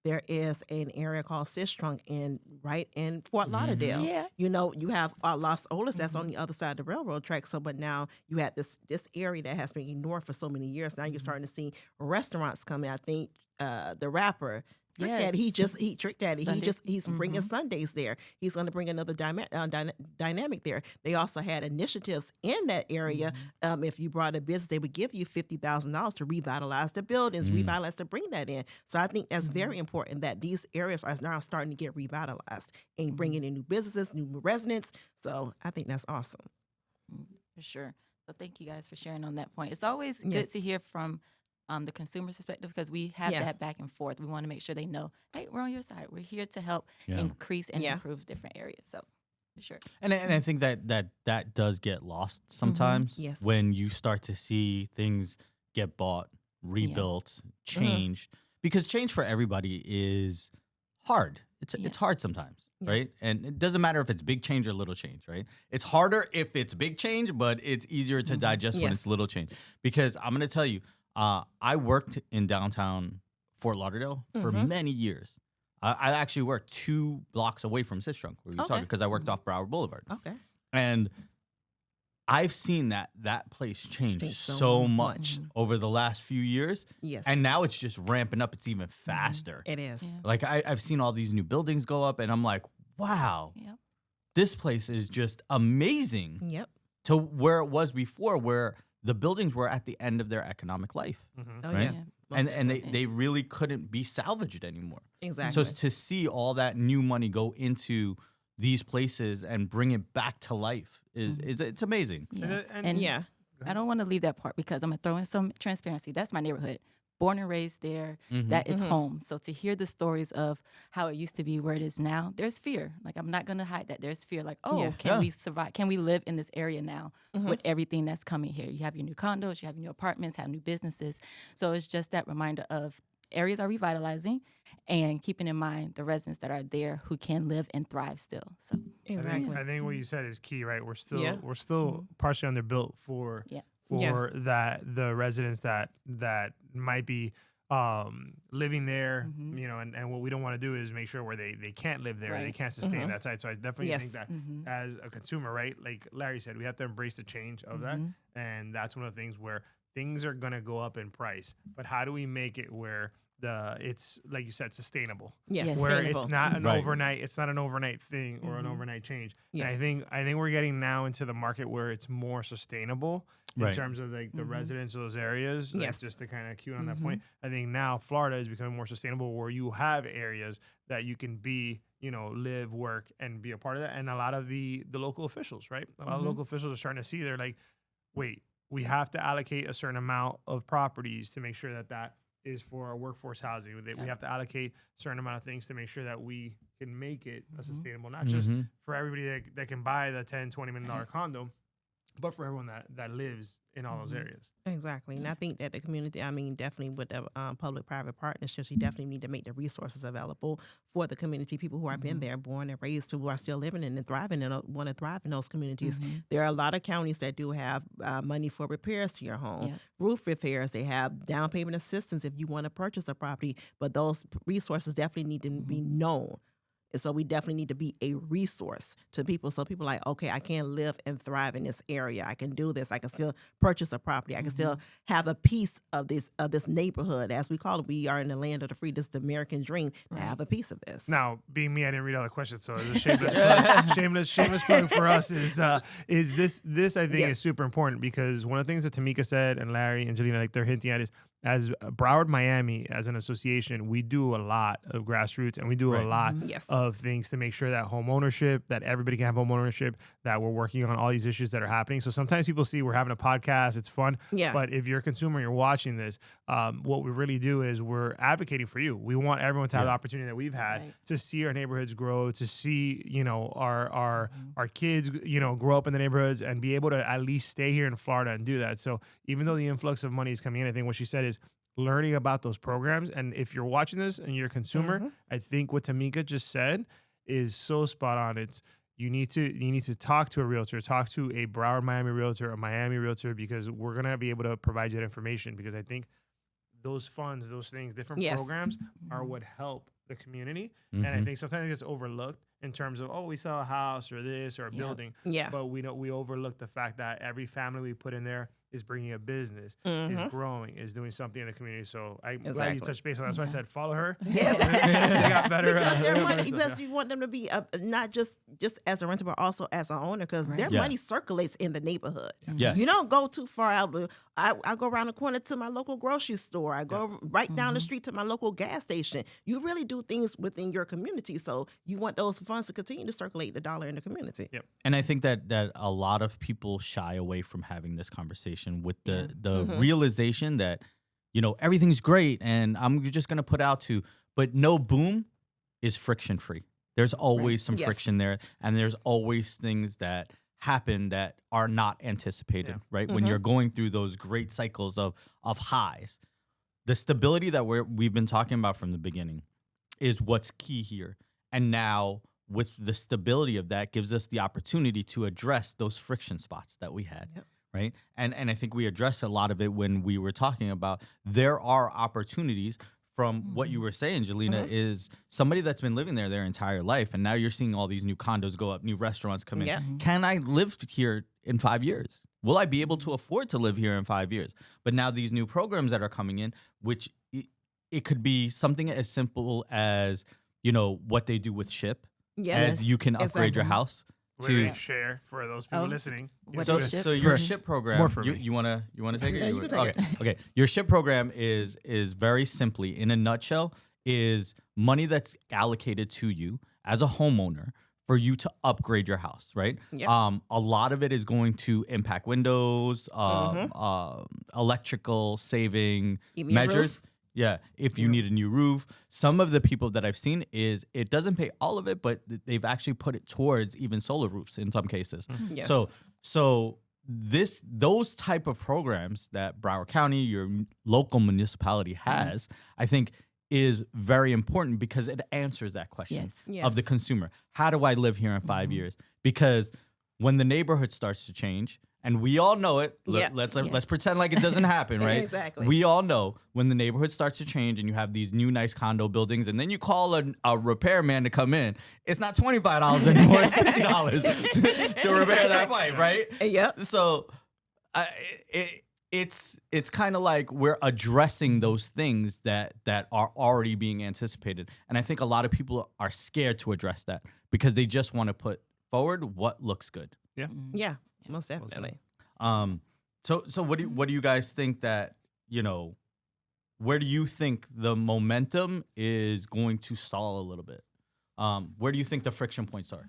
[SPEAKER 4] There is an area called Sistrunk right in Fort Lauderdale.
[SPEAKER 2] Yeah.
[SPEAKER 4] You have Los Olas that's on the other side of the railroad track. So, but now you had this area that has been ignored for so many years. Now you're starting to see restaurants come in. I think the rapper. He tricked at it. He's bringing Sundays there. He's going to bring another dynamic there. They also had initiatives in that area. If you brought a business, they would give you $50,000 to revitalize the buildings, revitalize to bring that in. So I think that's very important that these areas are now starting to get revitalized and bringing in new businesses, new residents. So I think that's awesome.
[SPEAKER 2] For sure. So thank you guys for sharing on that point. It's always good to hear from the consumer's perspective, because we have that back and forth. We want to make sure they know, hey, we're on your side. We're here to help increase and improve different areas. So, for sure.
[SPEAKER 3] And I think that does get lost sometimes when you start to see things get bought, rebuilt, changed, because change for everybody is hard. It's hard sometimes, right? And it doesn't matter if it's big change or little change, right? It's harder if it's big change, but it's easier to digest when it's little change. Because I'm going to tell you, I worked in downtown Fort Lauderdale for many years. I actually work 2 blocks away from Sistrunk, where you're
[SPEAKER 4] Okay.
[SPEAKER 3] talking, because I worked off Broward Boulevard.
[SPEAKER 4] Okay.
[SPEAKER 3] And I've seen that place change
[SPEAKER 4] Thanks
[SPEAKER 3] so
[SPEAKER 4] so
[SPEAKER 3] much over the last few years.
[SPEAKER 4] Yes.
[SPEAKER 3] And now it's just ramping up. It's even faster.
[SPEAKER 4] It is.
[SPEAKER 2] Yeah.
[SPEAKER 3] Like I've seen all these new buildings go up, and I'm like, wow,
[SPEAKER 2] Yep.
[SPEAKER 3] this place is just amazing
[SPEAKER 4] Yep.
[SPEAKER 3] to where it was before, where the buildings were at the end of their economic life.
[SPEAKER 4] Oh
[SPEAKER 3] Right?
[SPEAKER 4] yeah.
[SPEAKER 2] Yeah.
[SPEAKER 4] Most
[SPEAKER 3] And
[SPEAKER 4] definitely.
[SPEAKER 3] they really couldn't be salvaged anymore.
[SPEAKER 4] Exactly.
[SPEAKER 3] So to see all that new money go into these places and bring it back to life is it's amazing.
[SPEAKER 2] Yeah.
[SPEAKER 5] And
[SPEAKER 4] yeah.
[SPEAKER 2] I don't want to leave that part because I'm going to throw in some transparency. That's my neighborhood. Born and raised there.
[SPEAKER 3] Mhm.
[SPEAKER 2] That is home. So to hear the stories of how it used to be, where it is now, there's fear. Like, I'm not going to hide that. There's fear. Like, oh,
[SPEAKER 4] Yeah.
[SPEAKER 2] can
[SPEAKER 3] Yeah.
[SPEAKER 2] we survive? Can we live in this area now with everything that's coming here? You have your new condos, you have your new apartments, have new businesses. So it's just that reminder of areas are revitalizing and keeping in mind the residents that are there who can live and thrive still. So
[SPEAKER 4] Exactly.
[SPEAKER 5] I think what you said is key, right? We're still
[SPEAKER 4] Yeah.
[SPEAKER 5] partially underbuilt for
[SPEAKER 2] Yeah.
[SPEAKER 5] for that the residents that might be living there, you know, and what we don't want to do is make sure where they can't live there, they
[SPEAKER 2] Right.
[SPEAKER 5] can't sustain that site. So I definitely
[SPEAKER 4] Yes.
[SPEAKER 5] think that as a consumer, right, like Larry said, we have to embrace the change of that, and that's one of the things where things are gonna go up in price. But how do we make it where it's like you said, sustainable?
[SPEAKER 4] Yes.
[SPEAKER 2] Yes.
[SPEAKER 5] Where
[SPEAKER 4] Sustainable.
[SPEAKER 5] it's not an
[SPEAKER 3] Right.
[SPEAKER 5] overnight, it's not an overnight thing or an overnight change.
[SPEAKER 4] Yes.
[SPEAKER 5] And I think we're getting now into the market where it's more sustainable in
[SPEAKER 3] Right.
[SPEAKER 5] terms of like the residents of those areas. Like,
[SPEAKER 4] Yes.
[SPEAKER 5] just to kind of cue on that point, I think now Florida is becoming more sustainable, where you have areas that you can be, you know, live, work, and be a part of that. And a lot of the local officials, right? A lot of local officials are starting to see, they're like, wait, we have to allocate a certain amount of properties to make sure that is for our workforce housing. We have to allocate a certain amount of things to make sure that we can make it a sustainable, not just for everybody that can buy the $10-20 million condo, but for everyone that lives in all those areas.
[SPEAKER 4] Exactly. And I think that the community, I mean, definitely with the public-private partnerships, you definitely need to make the resources available for the community, people who have been there, born and raised, who are still living in and thriving and want to thrive in those communities. There are a lot of counties that do have money for repairs to your home,
[SPEAKER 2] Yeah.
[SPEAKER 4] roof repairs. They have down payment assistance if you want to purchase a property, but those resources definitely need to be known. And so we definitely need to be a resource to people. So people are like, okay, I can live and thrive in this area. I can do this. I can still purchase a property. I can still have a piece of this neighborhood, as we call it. We are in the land of the free. This is the American dream to have a piece of this.
[SPEAKER 5] Now, being me, I didn't read all the questions, so it's a shameless plug. shameless plug for us is this I think
[SPEAKER 4] Yes.
[SPEAKER 5] is super important, because one of the things that Tamika said and Larry and Jalina, like, they're hinting at is, as Broward-Miami, as an association, we do a lot of grassroots, and we do a lot
[SPEAKER 4] Yes.
[SPEAKER 5] of things to make sure that home ownership, that everybody can have home ownership, that we're working on all these issues that are happening. So sometimes people see we're having a podcast, it's fun.
[SPEAKER 4] Yeah.
[SPEAKER 5] But if you're a consumer and you're watching this, what we really do is we're advocating for you. We want everyone to have the opportunity that we've had
[SPEAKER 2] Right.
[SPEAKER 5] to see our neighborhoods grow, to see, you know, our kids, you know, grow up in the neighborhoods and be able to at least stay here in Florida and do that. So even though the influx of money is coming in, I think what she said is learning about those programs. And if you're watching this and you're a consumer, I think what Tamika just said is so spot on. It's you need to talk to a realtor, talk to a Broward-Miami realtor, a Miami realtor, because we're gonna be able to provide you that information. Because I think those funds, those things, different
[SPEAKER 4] Yes.
[SPEAKER 5] programs are what help the community. And I think sometimes it gets overlooked in terms of, oh, we sell a house or this or a building.
[SPEAKER 4] Yeah.
[SPEAKER 5] But we overlook the fact that every family we put in there is bringing a business, is growing, is doing something in the community. So I'm glad you
[SPEAKER 4] Exactly.
[SPEAKER 5] touched base on that. That's why I said follow her.
[SPEAKER 4] Yes.
[SPEAKER 5] They got better.
[SPEAKER 4] Because their
[SPEAKER 5] better
[SPEAKER 4] money,
[SPEAKER 5] stuff,
[SPEAKER 4] because
[SPEAKER 5] yeah.
[SPEAKER 4] you want them to be not just as a renter, but also as an owner, because their
[SPEAKER 3] Yeah.
[SPEAKER 4] money circulates in the neighborhood.
[SPEAKER 3] Yes.
[SPEAKER 4] You don't go too far out. I go around the corner to my local grocery store. I go right down the street to my local gas station. You really do things within your community. So you want those funds to continue to circulate the dollar in the community.
[SPEAKER 5] Yep.
[SPEAKER 3] And I think that a lot of people shy away from having this conversation with the realization that, you know, everything's great and I'm just going to put out to, but no boom is friction free. There's always some
[SPEAKER 4] Yes.
[SPEAKER 3] friction there, and there's always things that happen that are not anticipated, right? When you're going through those great cycles of highs. The stability that we've been talking about from the beginning is what's key here. And now with the stability of that gives us the opportunity to address those friction spots that we had. Right. And I think we addressed a lot of it when we were talking about there are opportunities from what you were saying, Jalina, is somebody that's been living there their entire life, and now you're seeing all these new condos go up, new restaurants come in.
[SPEAKER 4] Yeah.
[SPEAKER 3] Can I live here in 5 years? Will I be able to afford to live here in 5 years? But now these new programs that are coming in, which it could be something as simple as, what they do with SHIP.
[SPEAKER 4] Yes.
[SPEAKER 3] As you can upgrade your house.
[SPEAKER 5] Wait, share for those people
[SPEAKER 2] Oh.
[SPEAKER 5] listening.
[SPEAKER 2] What
[SPEAKER 3] So,
[SPEAKER 2] is SHIP?
[SPEAKER 3] so your SHIP program,
[SPEAKER 5] More for me.
[SPEAKER 3] you wanna take it?
[SPEAKER 4] Yeah, you can take
[SPEAKER 3] okay. Okay. Your SHIP program is very simply, in a nutshell, is money that's allocated to you as a homeowner for you to upgrade your house, right?
[SPEAKER 4] Yep.
[SPEAKER 3] A lot of it is going to impact windows, electrical saving
[SPEAKER 4] Even your
[SPEAKER 3] measures.
[SPEAKER 4] roof.
[SPEAKER 3] Yeah, if you need a new roof. Some of the people that I've seen is it doesn't pay all of it, but they've actually put it towards even solar roofs in some cases.
[SPEAKER 4] Yes.
[SPEAKER 3] So those type of programs that Broward County, your local municipality has, I think is very important because it answers that question
[SPEAKER 2] Yes.
[SPEAKER 3] of the
[SPEAKER 4] Yes.
[SPEAKER 3] consumer. How do I live here in 5 years? Because when the neighborhood starts to change, and we all know it,
[SPEAKER 4] Yeah.
[SPEAKER 3] let's pretend like it doesn't happen, right?
[SPEAKER 4] Exactly.
[SPEAKER 3] We all know when the neighborhood starts to change and you have these new nice condo buildings, and then you call a repairman to come in, it's not $25 anymore, it's $50 to repair that pipe, right?
[SPEAKER 4] Yep.
[SPEAKER 3] So it's kind of like we're addressing those things that are already being anticipated. And I think a lot of people are scared to address that because they just want to put forward what looks good.
[SPEAKER 5] Yeah.
[SPEAKER 4] Yeah. Most definitely.
[SPEAKER 3] So what do you guys think that, where do you think the momentum is going to stall a little bit? Where do you think the friction points are?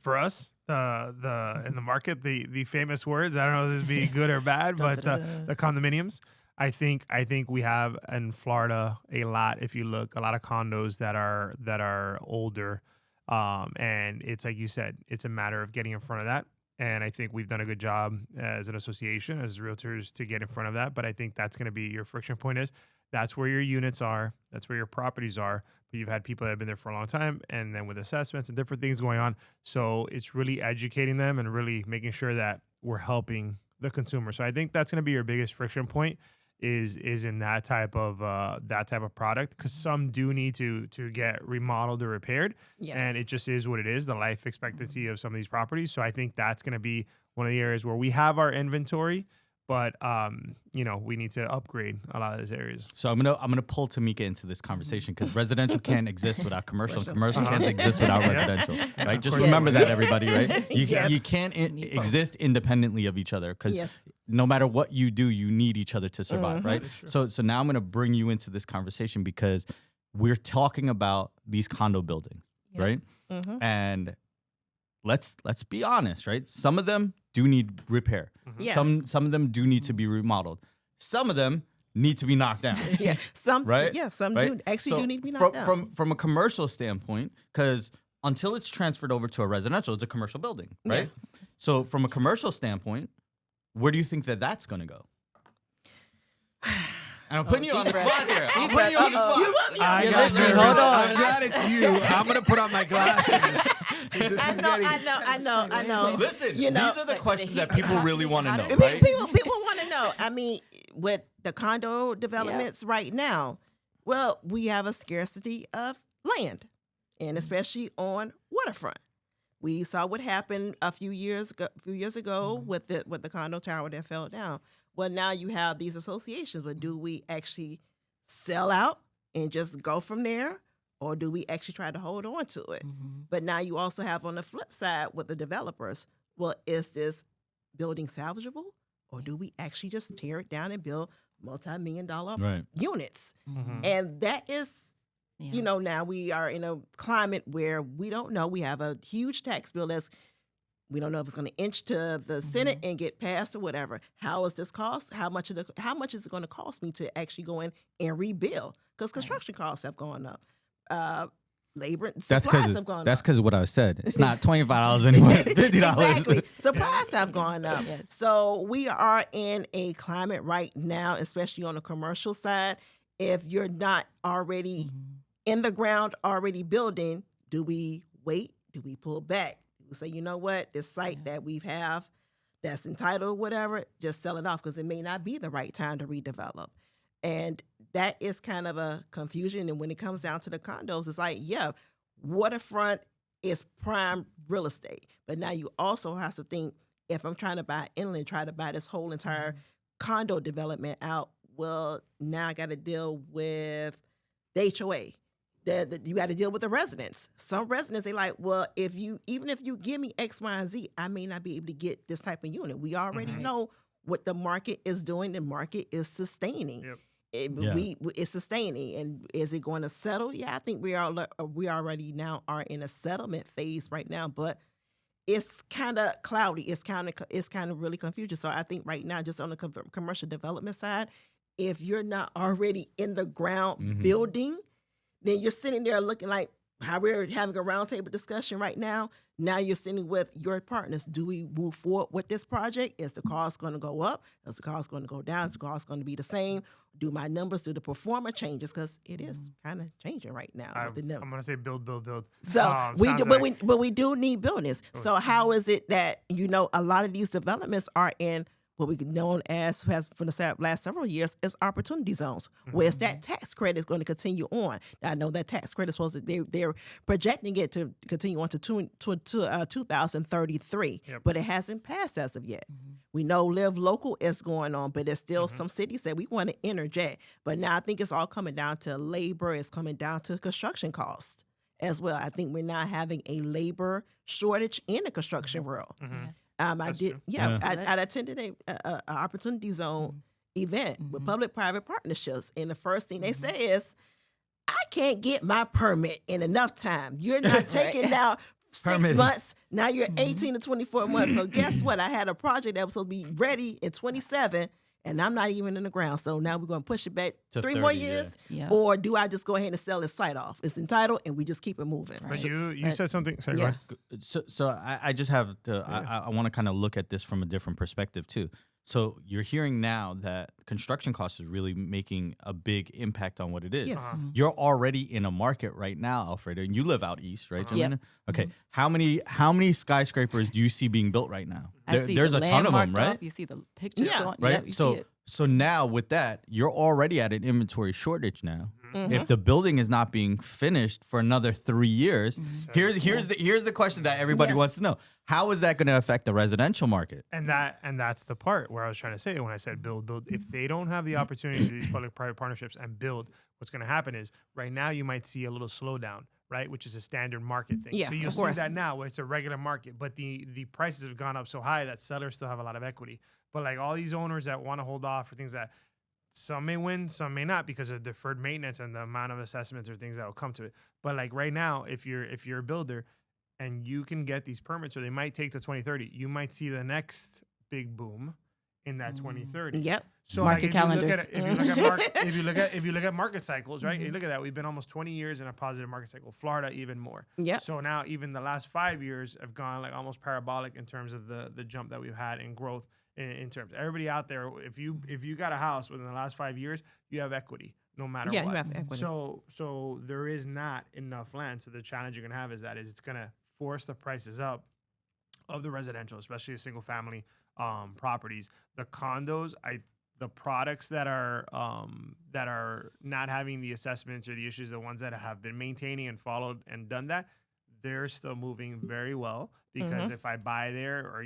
[SPEAKER 5] For us, the in the market, the famous words, I don't know if this be good or bad, but the condominiums. I think we have in Florida a lot. If you look, a lot of condos that are older, and it's like you said, it's a matter of getting in front of that. And I think we've done a good job as an association, as realtors, to get in front of that. But I think that's going to be your friction point is that's where your units are. That's where your properties are. But you've had people that have been there for a long time, and then with assessments and different things going on. So it's really educating them and really making sure that we're helping the consumer. So I think that's going to be your biggest friction point is in that type of product, because some do need to get remodeled or repaired.
[SPEAKER 4] Yes.
[SPEAKER 5] And it just is what it is, the life expectancy of some of these properties. So I think that's going to be one of the areas where we have our inventory, but we need to upgrade a lot of those areas.
[SPEAKER 3] So I'm gonna pull Tamika into this conversation because residential can't exist without commercial. And commercial can't exist without residential. Right? Just
[SPEAKER 5] course.
[SPEAKER 3] remember that, everybody. Right?
[SPEAKER 4] Yes.
[SPEAKER 3] You can't exist independently of each other because
[SPEAKER 4] Yes.
[SPEAKER 3] no matter what you do, you need each other to survive. Right?
[SPEAKER 5] That is true.
[SPEAKER 3] So now I'm gonna bring you into this conversation because we're talking about these condo buildings, right?
[SPEAKER 4] Mhm.
[SPEAKER 3] And let's be honest, right? Some of them do need repair.
[SPEAKER 4] Yeah.
[SPEAKER 3] Some of them do need to be remodeled. Some of them need to be knocked down.
[SPEAKER 4] Yeah. Some.
[SPEAKER 3] Right?
[SPEAKER 4] Yeah. Some
[SPEAKER 3] Right?
[SPEAKER 4] do actually
[SPEAKER 3] So
[SPEAKER 4] do need to be knocked down.
[SPEAKER 3] From a commercial standpoint, because until it's transferred over to a residential, it's a commercial building, right? So from a commercial standpoint, where do you think that's going to go? And I'm putting you on the spot here. I'm putting you on the spot.
[SPEAKER 5] I
[SPEAKER 2] You're
[SPEAKER 5] got
[SPEAKER 2] listening.
[SPEAKER 5] nervous.
[SPEAKER 2] Hold on.
[SPEAKER 5] I'm glad it's you. I'm going to put on my glasses.
[SPEAKER 4] I know.
[SPEAKER 3] Listen,
[SPEAKER 4] You know,
[SPEAKER 3] these are the questions that people really want to know,
[SPEAKER 4] People,
[SPEAKER 3] right?
[SPEAKER 4] people want to know. I mean, with the condo developments right now, well, we have a scarcity of land, and especially on waterfront. We saw what happened a few years ago with the condo tower that fell down. Well, now you have these associations. But do we actually sell out and just go from there? Or do we actually try to hold on to it? But now you also have on the flip side with the developers, well, is this building salvageable? Or do we actually just tear it down and build multi-million-dollar
[SPEAKER 3] Right.
[SPEAKER 4] units?
[SPEAKER 5] Mhm.
[SPEAKER 4] And that is, now we are in a climate where we don't know. We have a huge tax bill we don't know if it's going to inch to the Senate and get passed or whatever. How is this cost? How much is it going to cost me to actually go in and rebuild? Because construction costs have gone up. Labor and supplies have gone up.
[SPEAKER 3] That's because of what I said. It's not $25 anymore. It's $50.
[SPEAKER 4] Exactly. Supplies have gone up.
[SPEAKER 2] Yes.
[SPEAKER 4] So we are in a climate right now, especially on the commercial side. If you're not already in the ground, already building, do we wait? Do we pull back? Do we say, you know what, this site that we have that's entitled or whatever, just sell it off because it may not be the right time to redevelop. And that is kind of a confusion. And when it comes down to the condos, it's like, yeah, waterfront is prime real estate. But now you also have to think, if I'm trying to buy inland, try to buy this whole entire condo development out, well, now I got to deal with the HOA. You got to deal with the residents. Some residents, they like, well, even if you give me X, Y, and Z, I may not be able to get this type of unit. We already know what the market is doing. The market is sustaining.
[SPEAKER 5] Yep.
[SPEAKER 4] It's sustaining. And is it going to settle? Yeah, I think we already now are in a settlement phase right now, but it's kind of cloudy. It's kind of really confusing. So I think right now, just on the commercial development side, if you're not already in the ground building, then you're sitting there looking like how we're having a roundtable discussion right now. Now you're sitting with your partners. Do we move forward with this project? Is the cost going to go up? Is the cost going to go down? Is the cost going to be the same? Do my numbers, do the performer changes? Because it is kind of changing right now.
[SPEAKER 5] I'm going to say build.
[SPEAKER 4] So we do need buildings. So how is it that, a lot of these developments are in what we known as for the last several years is opportunity zones, where that tax credit is going to continue on. Now, I know that tax credit is supposed to, they're projecting it to continue on to 2033, but it hasn't passed as of yet. We know Live Local is going on, but there's still some cities that we want to interject. But now I think it's all coming down to labor. It's coming down to construction costs as well. I think we're now having a labor shortage in the construction world. I attended a opportunity zone event with public-private partnerships, and the first thing they say is, I can't get my permit in enough time. You're not taking out 6 months. Now you're 18 to 24 months. So guess what? I had a project that was supposed to be ready in 27, and I'm not even in the ground. So now we're going to push it back to 3 more years, or do I just go ahead and sell this site off? It's entitled, and we just keep it moving.
[SPEAKER 5] But you said something. Sorry, go ahead.
[SPEAKER 3] So I just have to. I want to kind of look at this from a different perspective too. So you're hearing now that construction costs is really making a big impact on what it is.
[SPEAKER 4] Yes.
[SPEAKER 3] You're already in a market right now, Alfredo, and you live out east, right, Jalina?
[SPEAKER 2] Yep.
[SPEAKER 3] Okay. How many skyscrapers do you see being built right now? There's a ton of them, right?
[SPEAKER 2] You see the pictures going.
[SPEAKER 3] Right.
[SPEAKER 2] Yep, you see it.
[SPEAKER 3] So now with that, you're already at an inventory shortage now. If the building is not being finished for another 3 years, here's the question that everybody wants to know: how is that going to affect the residential market?
[SPEAKER 5] And that's the part where I was trying to say when I said build. If they don't have the opportunity to do these public-private partnerships and build, what's going to happen is right now you might see a little slowdown, right? Which is a standard market thing.
[SPEAKER 4] Yeah,
[SPEAKER 5] so you'll see that now where it's a regular market, but the prices have gone up so high that sellers still have a lot of equity. But like all these owners that want to hold off for things that some may win, some may not because of deferred maintenance and the amount of assessments or things that will come to it. But like right now, if you're a builder and you can get these permits, or they might take to 2030, you might see the next big boom in that 2030.
[SPEAKER 4] Yep.
[SPEAKER 5] So
[SPEAKER 2] market
[SPEAKER 5] like
[SPEAKER 2] calendars.
[SPEAKER 5] if you look at market cycles, right? You look at that, we've been almost 20 years in a positive market cycle. Florida even more.
[SPEAKER 4] Yeah.
[SPEAKER 5] So now even the last 5 years have gone like almost parabolic in terms of the jump that we've had in growth. In terms, everybody out there, if you got a house within the last 5 years, you have equity no matter what.
[SPEAKER 4] Yeah, you have equity.
[SPEAKER 5] So there is not enough land. So the challenge you're gonna have is it's gonna force the prices up of the residential, especially the single family properties. The condos, the products that are not having the assessments or the issues, the ones that have been maintaining and followed and done that, they're still moving very well. Because if I buy there, or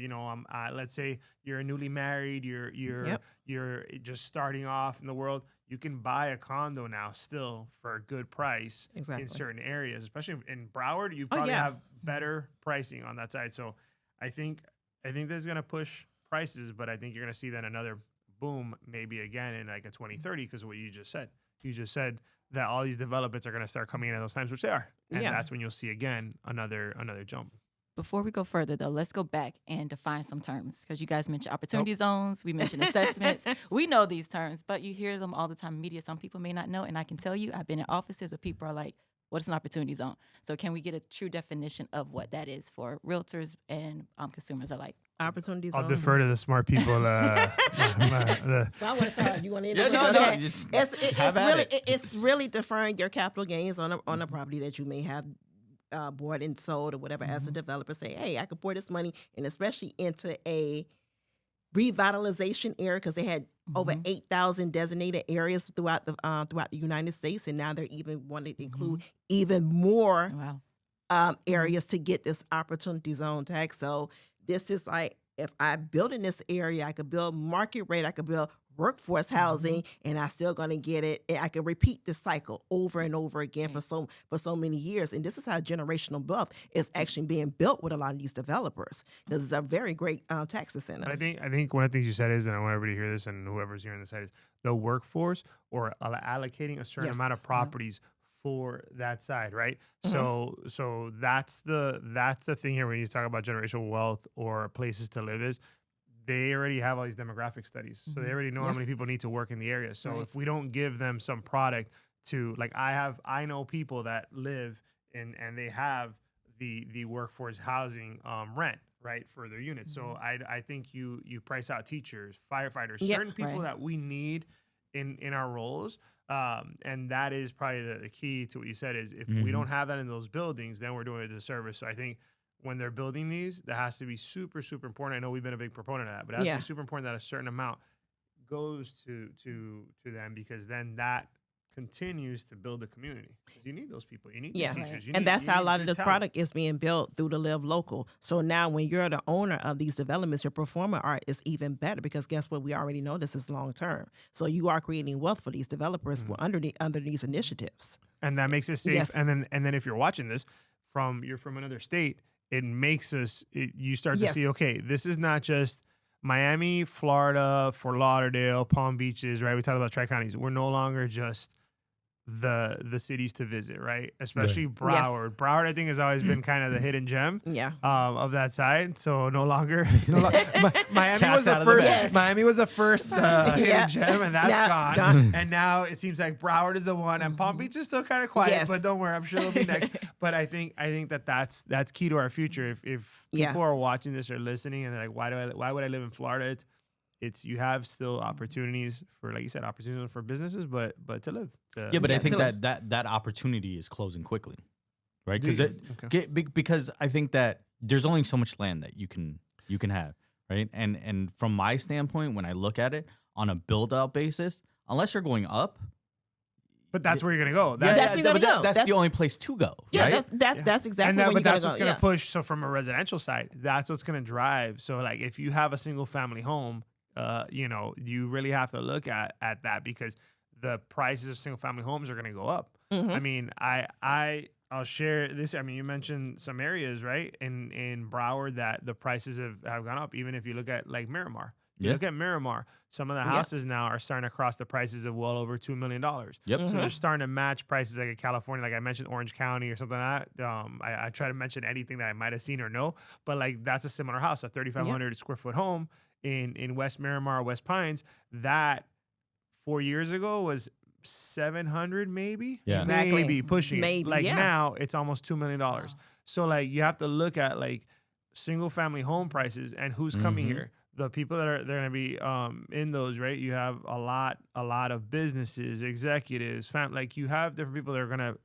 [SPEAKER 5] let's say you're newly married, you're just starting off in the world, you can buy a condo now still for a good price in certain areas, especially in Broward. You probably have better pricing on that side. So I think this is gonna push prices, but I think you're gonna see then another boom maybe again in like a 2030 because of what you just said. You just said that all these developments are gonna start coming in at those times, which they are, and that's when you'll see again another jump.
[SPEAKER 2] Before we go further, though, let's go back and define some terms because you guys mentioned opportunity zones. We mentioned assessments. We know these terms, but you hear them all the time in media. Some people may not know, and I can tell you I've been in offices where people are like, what is an opportunity zone? So can we get a true definition of what that is for realtors and consumers alike?
[SPEAKER 4] Opportunity zone.
[SPEAKER 5] I'll defer to the smart people.
[SPEAKER 4] Well, I want to start. You want to It's really deferring your capital gains on a property that you may have bought and sold or whatever as a developer. Say, hey, I could pour this money and especially into a revitalization area because they had over 8,000 designated areas throughout the United States, and now they're even wanting to include even more areas to get this opportunity zone tax. So this is like, if I build in this area, I could build market rate, I could build workforce housing, and I still going to get it. And I can repeat this cycle over and over again for so many years. And this is how generational wealth is actually being built with a lot of these developers, because it's a very great tax incentive.
[SPEAKER 5] I think one of the things you said is, and I want everybody to hear this, and whoever's hearing this is the workforce or allocating a certain amount of properties for that side, right? So that's the thing here when you talk about generational wealth or places to live is they already have all these demographic studies. So they already know how many people need to work in the area. So if we don't give them some product to, like, I know people that live in, and they have the workforce housing rent, right, for their units. So I think you price out teachers, firefighters, certain people that we need in our roles. And that is probably the key to what you said is if we don't have that in those buildings, then we're doing a disservice. So I think when they're building these, that has to be super, super important. I know we've been a big proponent of that, but it has to be super important that a certain amount goes to them, because then that continues to build the community. Because you need those people. You need the teachers.
[SPEAKER 4] And that's how a lot of the product is being built, through the Live Local. So now when you're the owner of these developments, your performing art is even better, because guess what? We already know this is long term. So you are creating wealth for these developers for under these initiatives.
[SPEAKER 5] And that makes it safe.
[SPEAKER 4] Yes.
[SPEAKER 5] And then if you're watching this you're from another state, it makes you start to see, okay, this is not just Miami, Florida, Fort Lauderdale, Palm Beaches, right? We talked about tri-counties. We're no longer just the cities to visit, right? Especially Broward. Yes. Broward, I think, has always been kind of the hidden gem of that side. So no longer Miami was the first. Miami was the first hidden gem, and that's gone. And now it seems like Broward is the one, and Palm Beach is still kind of quiet. But don't worry, I'm sure it'll be next. But I think that's key to our future. If people are watching this or listening, and they're like, why would I live in Florida? It's you have still opportunities for, like you said, opportunities for businesses, but to live.
[SPEAKER 3] But I think that opportunity is closing quickly, right? Because I think that there's only so much land that you can have, right? And from my standpoint, when I look at it on a build out basis, unless you're going up.
[SPEAKER 5] But that's where you're gonna go.
[SPEAKER 3] That's the only place to go.
[SPEAKER 4] Yeah,
[SPEAKER 3] right?
[SPEAKER 4] that's exactly.
[SPEAKER 5] But that's what's gonna push. So from a residential side, that's what's gonna drive. So like if you have a single family home, you really have to look at that, because the prices of single family homes are going to go up. I mean, I'll share this. I mean, you mentioned some areas, right, in Broward that the prices have gone up. Even if you look at like Miramar, look at Miramar, some of the houses now are starting to cross the prices of well over $2 million. So they're starting to match prices like in California, like I mentioned Orange County or something like that. I try to mention anything that I might have seen or know, but like that's a similar house, a 3,500 square foot home in West Miramar, West Pines, that 4 years ago was 700 maybe?
[SPEAKER 3] Yeah.
[SPEAKER 5] Maybe pushing
[SPEAKER 4] maybe,
[SPEAKER 5] it. Like now it's almost $2 million. Wow. So like you have to look at like single family home prices and who's coming here. The people that are going to be in those, right? You have a lot of businesses, executives, like you have different people that are going to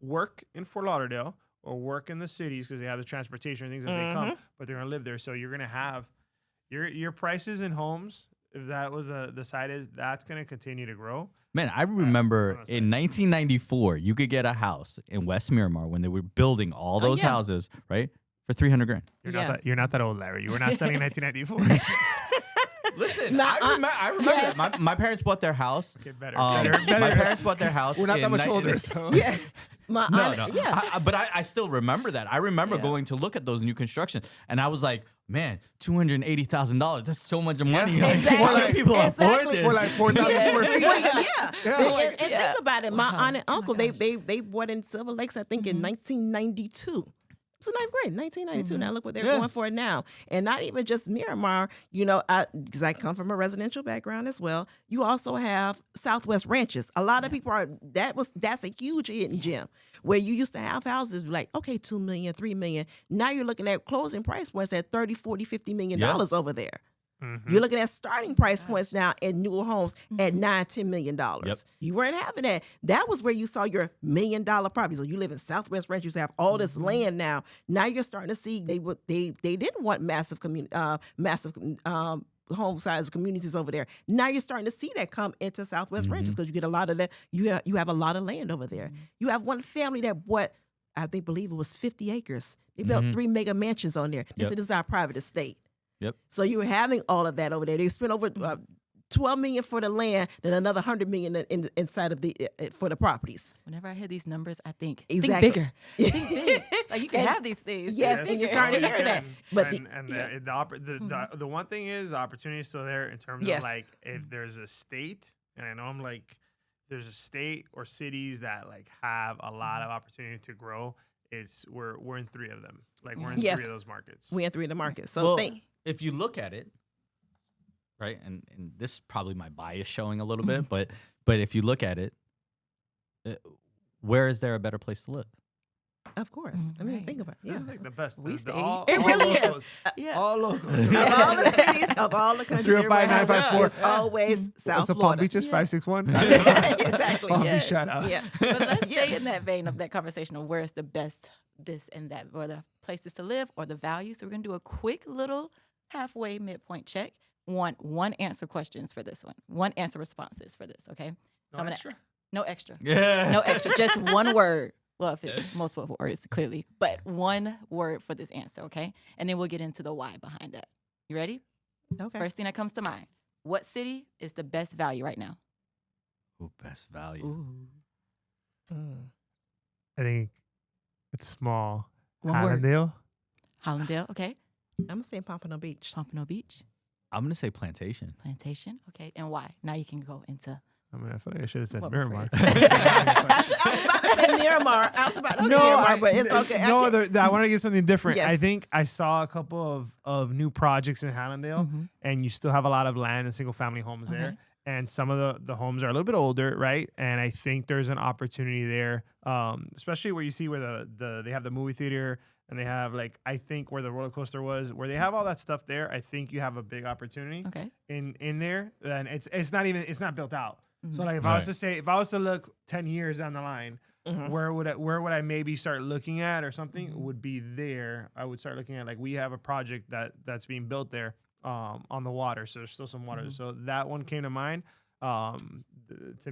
[SPEAKER 5] work in Fort Lauderdale or work in the cities because they have the transportation and things as they come, but they're going to live there. So you're going to have your prices in homes, if that was the side is, that's going to continue to grow.
[SPEAKER 3] Man, I remember in 1994, you could get a house in West Miramar when they were building all those houses, right? For $300,000.
[SPEAKER 5] You're not that old, Larry. You were not selling in 1994.
[SPEAKER 3] Listen, I remember that. My parents bought their house.
[SPEAKER 5] Get better.
[SPEAKER 3] My parents bought their house.
[SPEAKER 5] We're not that much older, so.
[SPEAKER 4] Yeah.
[SPEAKER 3] No. But I still remember that. I remember going to look at those new constructions, and I was like, man, $280,000. That's so much money.
[SPEAKER 4] Exactly.
[SPEAKER 3] People afford this.
[SPEAKER 5] For like 4,000 square feet.
[SPEAKER 4] And think about it. My aunt and uncle, they bought in Silver Lakes, I think, in 1992. It's the ninth grade, 1992. Now look what they're going for now. And not even just Miramar, because I come from a residential background as well. You also have Southwest Ranches. A lot of people that's a huge hidden gem where you used to have houses like, okay, $2 million, $3 million. Now you're looking at closing price points at $30, $40, $50 million over there. You're looking at starting price points now in newer homes at $9, $10 million. You weren't having that. That was where you saw your $1 million properties. So you live in Southwest Ranches, you have all this land now. Now you're starting to see they didn't want massive home size communities over there. Now you're starting to see that come into Southwest Ranches because you get a lot of that. You have a lot of land over there. You have one family that bought, believe it was 50 acres. They built 3 mega mansions on there. They said this is our private estate.
[SPEAKER 3] Yep.
[SPEAKER 4] So you were having all of that over there. They spent over $12 million for the land, then another $100 million inside of the for the properties.
[SPEAKER 2] Whenever I hear these numbers, I think
[SPEAKER 4] Exactly.
[SPEAKER 2] think bigger. Think big. Like you can have these things.
[SPEAKER 4] Yes, and you're starting to hear that. But
[SPEAKER 5] the one thing is the opportunity is still there in terms
[SPEAKER 4] Yes.
[SPEAKER 5] of like if there's a state, and I know I'm like there's a state or cities that like have a lot of opportunity to grow. We're in 3 of them. Like we're in 3 of those markets.
[SPEAKER 4] We had 3 in the market. So
[SPEAKER 3] Well, if you look at it, right, and this is probably my bias showing a little bit, but if you look at it, where is there a better place to live?
[SPEAKER 4] of course. I mean, think about it.
[SPEAKER 5] This is like the best.
[SPEAKER 2] We stay.
[SPEAKER 4] It really is.
[SPEAKER 2] Yeah.
[SPEAKER 5] All locals.
[SPEAKER 4] Of all the cities, of all the countries,
[SPEAKER 5] 305-954.
[SPEAKER 4] it's always South
[SPEAKER 5] What's the Palm
[SPEAKER 4] Florida.
[SPEAKER 5] Beaches? 561.
[SPEAKER 4] Exactly.
[SPEAKER 5] Palm
[SPEAKER 2] Yeah.
[SPEAKER 5] Beach, shout out.
[SPEAKER 4] Yeah.
[SPEAKER 2] But let's
[SPEAKER 4] Yes.
[SPEAKER 2] stay in that vein of that conversation of where's the best this and that, or the places to live, or the values. So we're gonna do a quick little halfway midpoint check. One answer questions for this one. One answer responses for this. Okay. So I'm gonna- No extra.
[SPEAKER 3] Yeah.
[SPEAKER 2] No extra. Just one word. Well, if it's multiple words, clearly, but one word for this answer. Okay. And then we'll get into the why behind that. You ready?
[SPEAKER 4] Okay.
[SPEAKER 2] First thing that comes to mind. What city is the best value right now?
[SPEAKER 3] Ooh, best value.
[SPEAKER 4] Mm.
[SPEAKER 5] I think it's small.
[SPEAKER 2] One word.
[SPEAKER 5] Hallandale.
[SPEAKER 2] Hollandale. Okay.
[SPEAKER 4] I'm gonna say Pompano Beach.
[SPEAKER 2] Pompano Beach.
[SPEAKER 3] I'm gonna say Plantation.
[SPEAKER 2] Plantation. Okay. And why? Now you can go into.
[SPEAKER 5] I mean, I feel like I should have said
[SPEAKER 2] What,
[SPEAKER 5] Miramar.
[SPEAKER 4] I was about to say Miramar. But it's okay.
[SPEAKER 5] I want to get something different.
[SPEAKER 4] Yes.
[SPEAKER 5] I think I saw a couple of new projects in Hallandale, and you still have a lot of land and single family homes there.
[SPEAKER 2] Okay.
[SPEAKER 5] And some of the homes are a little bit older, right? And I think there's an opportunity there, especially where you see where they have the movie theater and they have like I think where the roller coaster was, where they have all that stuff there. I think you have a big opportunity
[SPEAKER 2] Okay.
[SPEAKER 5] in there. And it's not built out. So like if I
[SPEAKER 3] Right.
[SPEAKER 5] was to say, if I was to look 10 years down the line, where would I maybe start looking at or something would be there. I would start looking at like we have a project that's being built there on the water. So there's still some water. So that one came to mind to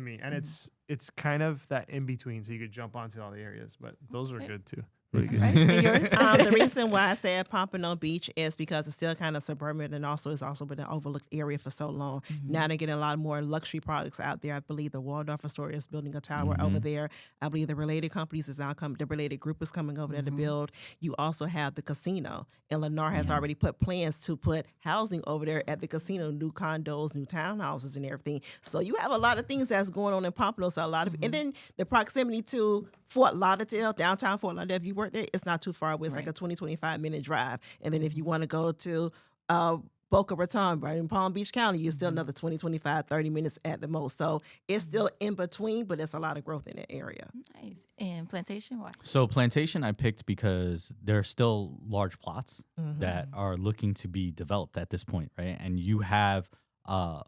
[SPEAKER 5] me. And it's kind of that in between. So you could jump onto all the areas, but those were good too. Really good.
[SPEAKER 2] Right. And yours?
[SPEAKER 4] The reason why I said Pompano Beach is because it's still kind of suburban and also it's also been an overlooked area for so long. Now they're getting a lot more luxury products out there. I believe the Waldorf Astoria is building a tower over there. I believe the related companies is now coming. The related group is coming over there to build. You also have the casino. And Lennar has already put plans to put housing over there at the casino, new condos, new townhouses, and everything. So you have a lot of things that's going on in Pompano. So a lot of, and then the proximity to Fort Lauderdale, downtown Fort Lauderdale. If you work there, it's not too far away. It's like a 25 minute drive. And then if you want to go to Boca Raton, right in Palm Beach County, you're still another 25, 30 minutes at the most. So it's still in between, but there's a lot of growth in that area.
[SPEAKER 2] Nice. And Plantation, why?
[SPEAKER 3] So Plantation I picked because there are still large plots that are looking to be developed at this point, right? And you have a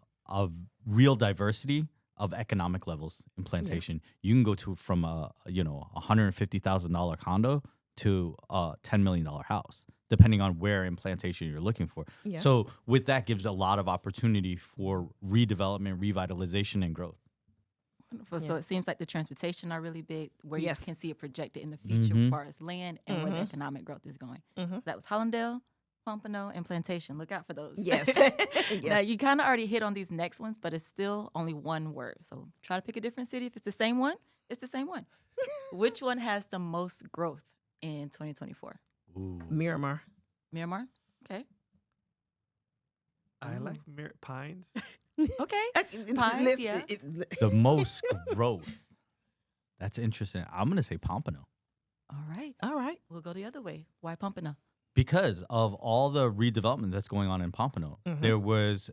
[SPEAKER 3] real diversity of economic levels in Plantation. You can go from a $150,000 condo to a $10 million house, depending on where in Plantation you're looking for.
[SPEAKER 4] Yeah.
[SPEAKER 3] So with that gives a lot of opportunity for redevelopment, revitalization, and growth.
[SPEAKER 2] Wonderful. So it seems like the transportation are really big, where
[SPEAKER 4] Yes.
[SPEAKER 2] you can see it projected in the future as far as land and where the economic growth is going. That was Hollandale, Pompano, and Plantation. Look out for those.
[SPEAKER 4] Yes.
[SPEAKER 2] Now, you kind of already hit on these next ones, but it's still only one word. So try to pick a different city. If it's the same one, it's the same one. Which one has the most growth in 2024?
[SPEAKER 3] Ooh.
[SPEAKER 4] Miramar.
[SPEAKER 2] Miramar? Okay.
[SPEAKER 5] I like Pines.
[SPEAKER 2] Okay.
[SPEAKER 4] Pines,
[SPEAKER 2] Pines, yeah.
[SPEAKER 3] The most growth. That's interesting. I'm going to say Pompano.
[SPEAKER 2] All right.
[SPEAKER 4] All right.
[SPEAKER 2] We'll go the other way. Why Pompano?
[SPEAKER 3] Because of all the redevelopment that's going on in Pompano. There was,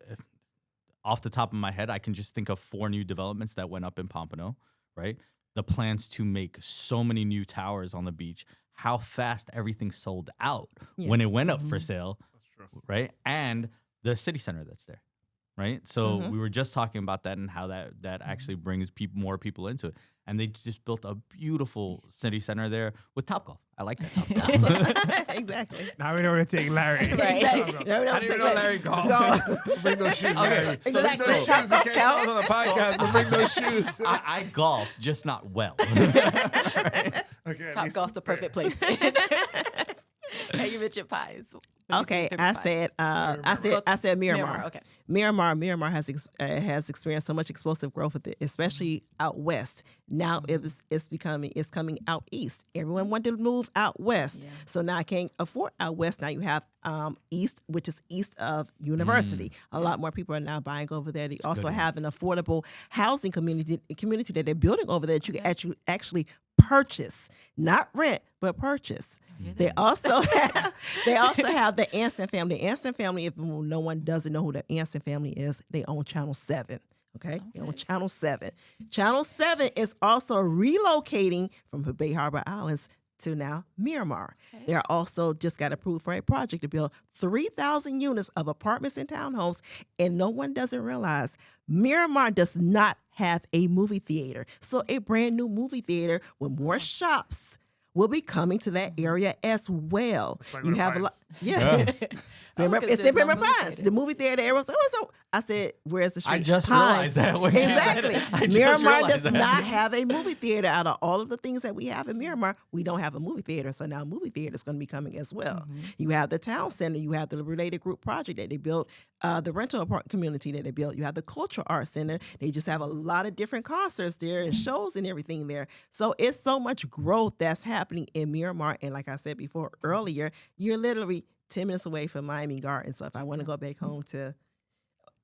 [SPEAKER 3] off the top of my head, I can just think of 4 new developments that went up in Pompano, right? The plans to make so many new towers on the beach, how fast everything sold out when it went up for sale,
[SPEAKER 5] That's true.
[SPEAKER 3] right? And the city center that's there, right? So we were just talking about that and how that actually brings more people into it. And they just built a beautiful city center there with Topgolf. I like that Topgolf.
[SPEAKER 4] Exactly.
[SPEAKER 5] Now we know where to take Larry.
[SPEAKER 2] Right.
[SPEAKER 4] Exactly. No, we don't
[SPEAKER 5] I didn't
[SPEAKER 4] take
[SPEAKER 5] even know
[SPEAKER 4] that.
[SPEAKER 5] Larry golfed.
[SPEAKER 4] Go.
[SPEAKER 5] Bring those shoes, Larry.
[SPEAKER 3] So
[SPEAKER 4] Exactly.
[SPEAKER 5] Bring those shoes. You
[SPEAKER 2] Topgolf
[SPEAKER 5] can't show us on the podcast, but bring those shoes.
[SPEAKER 3] I golf, just not well.
[SPEAKER 5] Okay,
[SPEAKER 2] Top golf's the perfect place. Hey, you mentioned pies.
[SPEAKER 4] Okay, I said Miramar.
[SPEAKER 2] Okay.
[SPEAKER 4] Miramar has experienced so much explosive growth with it, especially out west. Now it's coming out east. Everyone wanted to move out west, so now I can't afford out west. Now you have east, which is east of University. A lot more people are now buying over there. They also have an affordable housing community that they're building over there that you can actually purchase, not rent, but purchase. They also have the Anson family. The Anson family, if no one doesn't know who the Anson family is, they own Channel 7. Okay? They own Channel 7. Channel 7 is also relocating from the Bay Harbor Islands to now Miramar. Okay. They are also just got approved for a project to build 3,000 units of apartments and townhomes, and no one doesn't realize Miramar does not have a movie theater. So a brand new movie theater with more shops will be coming to that area as well. You have a lot, it's in Pittman Pines. The movie theater area was so. I said, "Where's the street?"
[SPEAKER 3] I just
[SPEAKER 4] Pines.
[SPEAKER 3] realized that when
[SPEAKER 4] exactly.
[SPEAKER 3] you said it.
[SPEAKER 4] Miramar does not have a movie theater. Out of all of the things that we have in Miramar, we don't have a movie theater. So now, a movie theater is going to be coming as well. You have the town center. You have the related group project that they built. The rental apartment community that they built. You have the cultural arts center. They just have a lot of different concerts there and shows and everything there. So it's so much growth that's happening in Miramar. And like I said before earlier, you're literally 10 minutes away from Miami Gardens. So if I want to go back home to,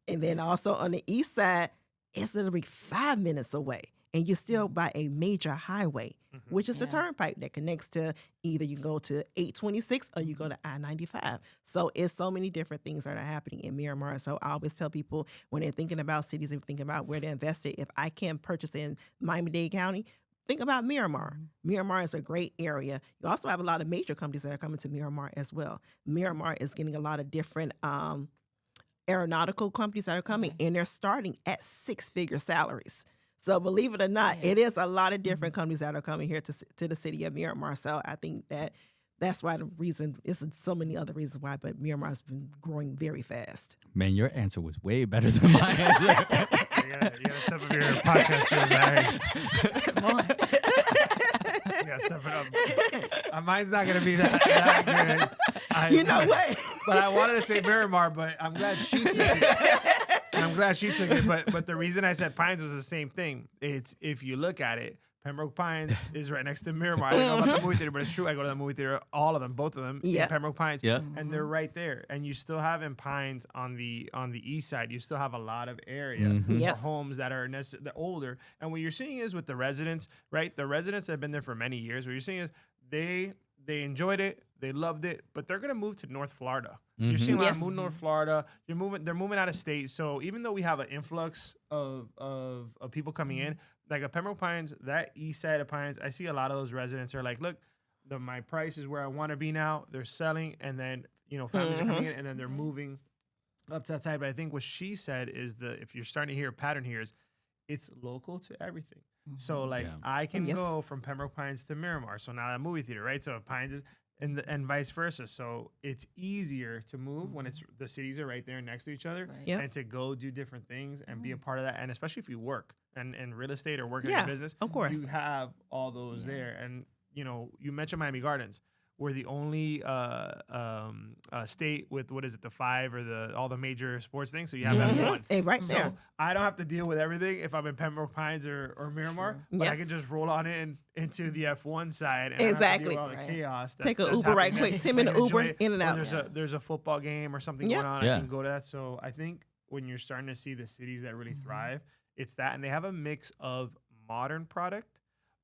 [SPEAKER 4] and then also on the east side, it's literally 5 minutes away. And you're still by a major highway, which is a turnpike that connects to either you go to 826 or you go to I-95. So it's so many different things that are happening in Miramar. So I always tell people when they're thinking about cities and thinking about where to invest it, if I can purchase in Miami-Dade County, think about Miramar. Miramar is a great area. You also have a lot of major companies that are coming to Miramar as well. Miramar is getting a lot of different aeronautical companies that are coming, and they're starting at 6-figure salaries. So believe it or not, it is a lot of different companies that are coming here to the city of Miramar. So I think that's why the reason, it's so many other reasons why, but Miramar has been growing very fast.
[SPEAKER 3] Man, your answer was way better than my answer.
[SPEAKER 5] You gotta step up your podcast here, Larry.
[SPEAKER 2] Come on.
[SPEAKER 5] You gotta step it up. Mine's not gonna be that good.
[SPEAKER 4] You know what?
[SPEAKER 5] But I wanted to say Miramar, but I'm glad she took it. But the reason I said Pines was the same thing. It's, if you look at it, Pembroke Pines is right next to Miramar. I didn't know about the movie theater, but it's true. I go to the movie theater, all of them, both of them, in Pembroke Pines, and they're right there. And you still have in Pines on the east side, you still have a lot of area for homes that are the older. And what you're seeing is with the residents, right? The residents that have been there for many years. What you're seeing is they enjoyed it, they loved it, but they're gonna move to North Florida. You're seeing a lot of move to North Florida. They're moving out of state. So even though we have an influx of people coming in, like a Pembroke Pines, that east side of Pines, I see a lot of those residents are like, look, my price is where I want to be now. They're selling, and then families are coming in, and then they're moving up to that side. But I think what she said is if you're starting to hear a pattern here, is it's local to everything. So I can go from Pembroke Pines to Miramar. So now that movie theater, right? So Pines is and vice versa. So it's easier to move when the cities are right there next to each other, and to go do different things and be a part of that. And especially if you work in real estate or work in a business,
[SPEAKER 4] of course,
[SPEAKER 5] you have all those there. And you mentioned Miami Gardens. We're the only state with the 5 or all the major sports things. So you have F1.
[SPEAKER 4] Hey, right there.
[SPEAKER 5] So I don't have to deal with everything if I'm in Pembroke Pines or Miramar, but I can just roll on into the F1 side. And I don't have to deal with all the chaos.
[SPEAKER 4] Take an Uber right quick, 10-minute Uber in and out.
[SPEAKER 5] There's a football game or something going on. I can go to that. So I think when you're starting to see the cities that really thrive, it's that, and they have a mix of modern product,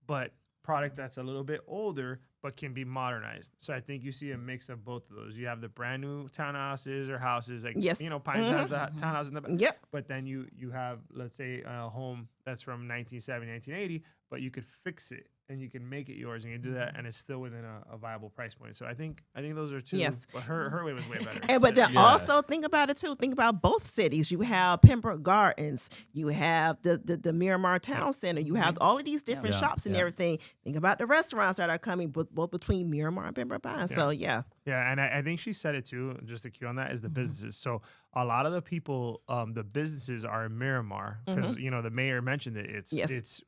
[SPEAKER 5] but product that's a little bit older but can be modernized. So I think you see a mix of both of those. You have the brand new townhouses or houses, like Pines has the townhouse in the back. But then you have, let's say, a home that's from 1970, 1980, but you could fix it and you can make it yours, and you do that, and it's still within a viable price point. So I think those are two.
[SPEAKER 4] Yes.
[SPEAKER 5] But her way was way better.
[SPEAKER 4] And but then also think about it too. Think about both cities. You have Pembroke Gardens. You have the Miramar Town Center. You have all of these different shops and everything. Think about the restaurants that are coming both between Miramar and Pembroke Pines. So yeah.
[SPEAKER 5] Yeah, and I think she said it too. Just to cue on that is the businesses. So a lot of the people, the businesses are in Miramar because the mayor mentioned it. It's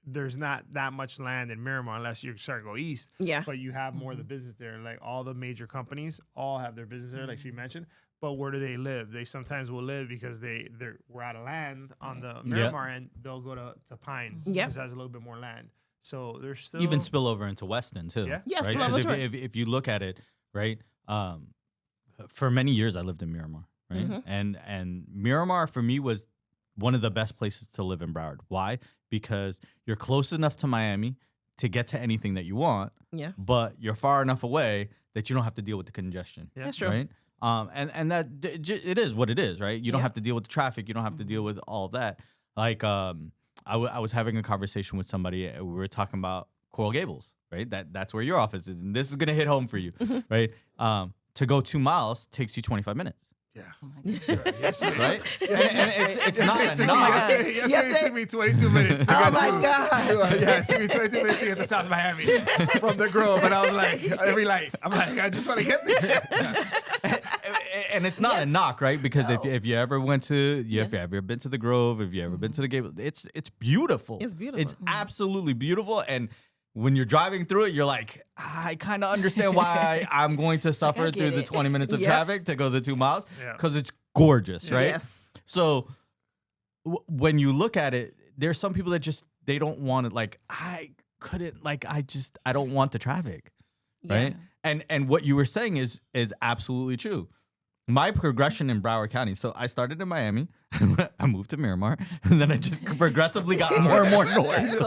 [SPEAKER 5] there's not that much land in Miramar unless you start to go east. Yeah. But you have more of the business there. Like all the major companies all have their business there, like she mentioned. But where do they live? They sometimes will live because we're out of land on the Miramar and they'll go to Pines because has a little bit more land. So there's still
[SPEAKER 3] even spill over into Weston too. Yeah.
[SPEAKER 4] Yes.
[SPEAKER 3] Right? If you look at it, right? For many years I lived in Miramar, right? And Miramar for me was one of the best places to live in Broward. Why? Because you're close enough to Miami to get to anything that you want. Yeah. But you're far enough away that you don't have to deal with the congestion. Yeah. That's true. Right? And that it is what it is, right? You don't have to deal with the traffic. You don't have to deal with all that. Like I was having a conversation with somebody. We were talking about Coral Gables, right? That's where your office is, and this is gonna hit home for you, right? To go 2 miles takes you 25 minutes.
[SPEAKER 5] Yeah.
[SPEAKER 2] Oh my goodness.
[SPEAKER 5] Yes,
[SPEAKER 3] right? And it's not enough.
[SPEAKER 5] Yesterday it took me 22 minutes to get it took me 22 minutes to get to South Miami from the Grove. And I was like, every light, I'm like, I just want to get there.
[SPEAKER 3] And it's not a knock, right? Because if you ever went to, if you ever been to the Grove, if you ever been to the Gable, it's beautiful.
[SPEAKER 4] It's beautiful.
[SPEAKER 3] It's absolutely beautiful. And when you're driving through it, you're like, I kind of understand why I'm going to suffer through the 20 minutes of traffic to go the 2 miles because it's gorgeous, right? Yes. So when you look at it, there's some people that just, they don't want it. Like, I don't want the traffic, right? And what you were saying is absolutely true. My progression in Broward County. So I started in Miami, I moved to Miramar, and then I just progressively got more and more north.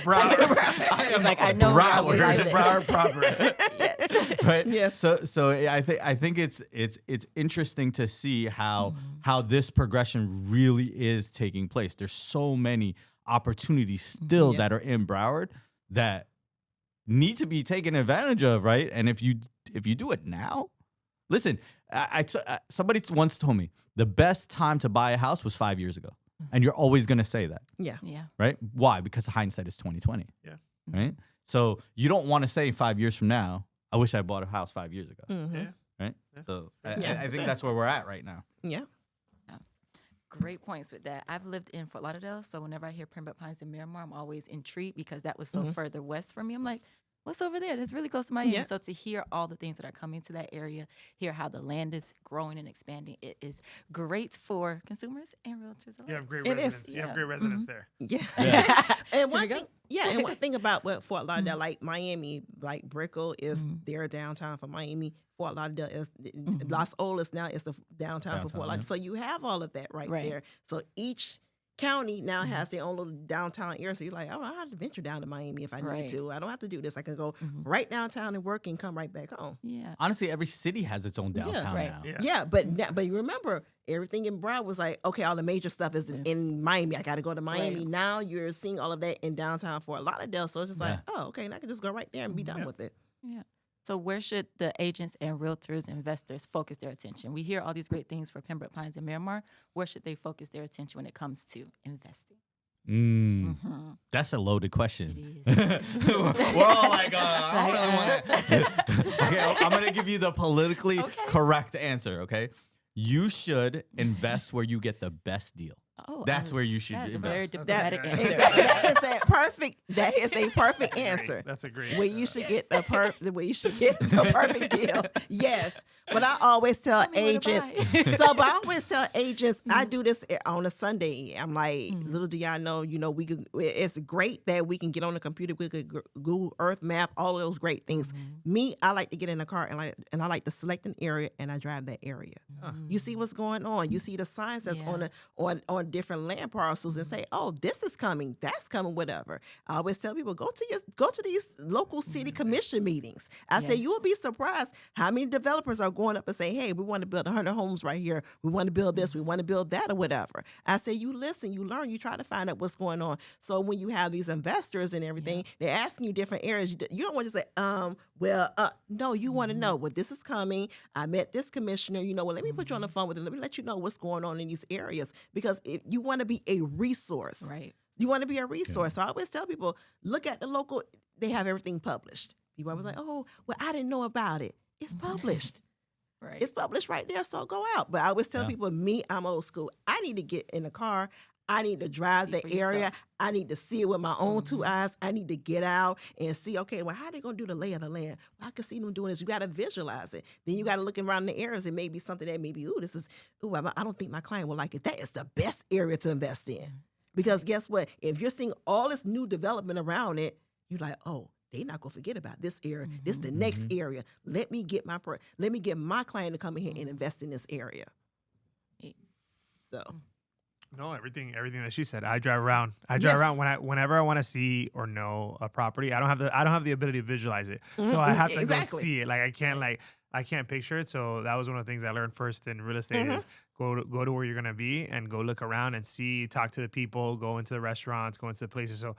[SPEAKER 5] Broward.
[SPEAKER 2] I am like, I know
[SPEAKER 5] Broward proper.
[SPEAKER 2] Yes.
[SPEAKER 3] Right. Yes. So I think it's interesting to see how this progression really is taking place. There's so many opportunities still that are in Broward that need to be taken advantage of, right? And if you do it now. Listen, somebody once told me the best time to buy a house was 5 years ago, and you're always going to say that. Yeah. Right? Why? Because hindsight is 20/20. Yeah. Right? So you don't want to say 5 years from now, I wish I bought a house 5 years ago. Yeah. Right? Yeah. So I think that's where we're at right now.
[SPEAKER 4] Yeah.
[SPEAKER 2] Great points with that. I've lived in Fort Lauderdale, so whenever I hear Pembroke Pines and Miramar, I'm always intrigued because that was so further west from me. I'm like, what's over there? That's really close to Miami. Yeah. So to hear all the things that are coming to that area, hear how the land is growing and expanding, it is great for consumers and realtors alike.
[SPEAKER 5] You have great residents. You have great residents there.
[SPEAKER 4] Yeah. And one thing about Fort Lauderdale, like Miami, like Brickell is their downtown for Miami. Fort Lauderdale is Los Olas now is the downtown for Fort Lauderdale. So you have all of that right there. So each county now has their own little downtown area. So you're like, I don't have to venture down to Miami if I need to. I don't have to do this. I can go right downtown and work and come right back home.
[SPEAKER 2] Yeah.
[SPEAKER 3] Honestly, every city has its own downtown now.
[SPEAKER 4] Yeah, but you remember, everything in Broward was like, okay, all the major stuff is in Miami. I got to go to Miami. Right. Now you're seeing all of that in downtown Fort Lauderdale. So it's just like, oh, okay, and I can just go right there and be done with it.
[SPEAKER 2] Yeah. So where should the agents and realtors, investors focus their attention? We hear all these great things for Pembroke Pines and Miramar. Where should they focus their attention when it comes to investing?
[SPEAKER 3] That's a loaded question.
[SPEAKER 2] It is.
[SPEAKER 3] We're all like, I don't really want to. Okay, I'm going to give you the politically correct answer, okay? You should invest where you get the best deal. That's where you should invest.
[SPEAKER 2] A very diplomatic answer.
[SPEAKER 4] That is a perfect answer.
[SPEAKER 5] That's a great.
[SPEAKER 4] Where you should get the perfect deal. Yes, but I always tell agents. I always tell agents. I do this on a Sunday. I'm like, little do y'all know, we could. It's great that we can get on the computer. We could Google Earth map, all of those great things. Me, I like to get in a car and I like to select an area and I drive that area. You see what's going on. You see the signs that's on different land parcels and say, oh, this is coming, that's coming, whatever. I always tell people, go to these local city commission meetings. I say, you will be surprised how many developers are going up and saying, hey, we want to build 100 homes right here. We want to build this, we want to build that, or whatever. I say, you listen, you learn, you try to find out what's going on. So when you have these investors and everything, they're asking you different areas. You don't want to say, no, you want to know, well, this is coming. I met this commissioner. You know, well, let me put you on the phone with him. Let me let you know what's going on in these areas, because if you want to be a resource,
[SPEAKER 2] Right.
[SPEAKER 4] You want to be a resource. So I always tell people, look at the local. They have everything published. People always like, oh, well, I didn't know about it. It's published.
[SPEAKER 2] Right.
[SPEAKER 4] It's published right there. So go out. But I always tell people, I'm old school. I need to get in the car. I need to drive
[SPEAKER 2] See
[SPEAKER 4] the
[SPEAKER 2] for
[SPEAKER 4] area.
[SPEAKER 2] yourself.
[SPEAKER 4] I need to see it with my own two eyes. I need to get out and see, okay, well, how are they going to do the lay of the land? Well, I can see them doing this. You got to visualize it. Then you got to look around the areas. It may be something that maybe, I don't think my client will like it. That is the best area to invest in. Because guess what? If you're seeing all this new development around it, you're like, oh, they're not gonna forget about this area. This is the next area. Let me get my client to come in here and invest in this area. So,
[SPEAKER 5] No, everything that she said. I drive around. Around whenever I want to see or know a property. I don't have the ability to visualize it, so I have to go see it. Like I can't picture it. So that was one of the things I learned first in real estate is go to where you're gonna be and go look around and see, talk to the people, go into the restaurants, go into the places. So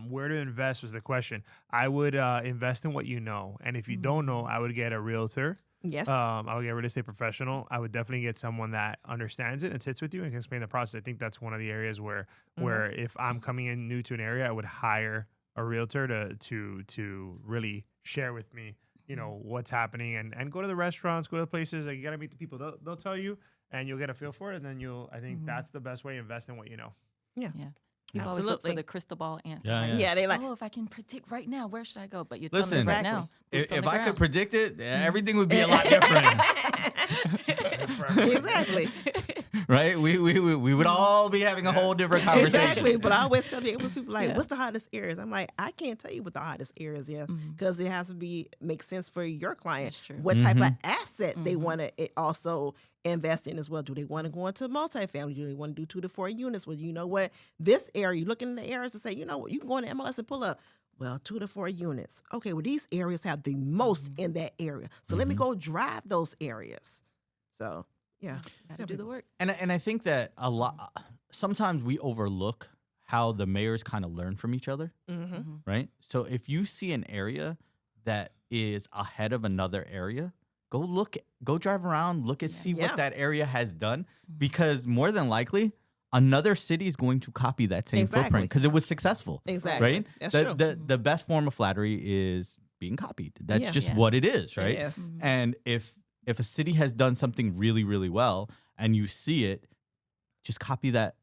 [SPEAKER 5] where to invest was the question. I would invest in what you know, and if you don't know, I would get a realtor.
[SPEAKER 4] yes.
[SPEAKER 5] I would get a real estate professional. I would definitely get someone that understands it and sits with you and can explain the process. I think that's one of the areas where if I'm coming in new to an area, I would hire a realtor to really share with me, you know, what's happening and go to the restaurants, go to the places. Like, you got to meet the people. They'll tell you, and you'll get a feel for it. And then I think that's the best way to invest in what you know.
[SPEAKER 4] Yeah.
[SPEAKER 2] People always look for the crystal ball answer.
[SPEAKER 3] Yeah,
[SPEAKER 2] right?
[SPEAKER 3] yeah.
[SPEAKER 4] Yeah, they like,
[SPEAKER 2] Oh, if I can predict right now, where should I go? But you're telling
[SPEAKER 3] Listen,
[SPEAKER 2] us right now.
[SPEAKER 3] if I could predict it, everything would be a lot different,
[SPEAKER 4] exactly.
[SPEAKER 3] right? We would all be having a whole different conversation.
[SPEAKER 4] Exactly, but I always tell people like, what's the hottest areas? I'm like, I can't tell you what the hottest areas is because it has to make sense for your client.
[SPEAKER 2] That's true.
[SPEAKER 4] What type of asset they want to also invest in as well. Do they want to go into multifamily? Do they want to do 2 to 4 units? Well, you know what? This area, you look in the areas and say, you know what? You can go into MLS and pull up. Well, 2 to 4 units. Okay, well, these areas have the most in that area. So let me go drive those areas. So, yeah.
[SPEAKER 2] Gotta do the work.
[SPEAKER 3] And I think that sometimes we overlook how the mayors kind of learn from each other, right? So if you see an area that is ahead of another area, go drive around, see what that area has done, because more than likely another city is going to copy that same footprint because it was successful.
[SPEAKER 4] Exactly.
[SPEAKER 3] Right?
[SPEAKER 4] That's true.
[SPEAKER 3] The best form of flattery is being copied. That's just what it is, right?
[SPEAKER 4] Yes.
[SPEAKER 3] And if a city has done something really, really well and you see it, just copy that.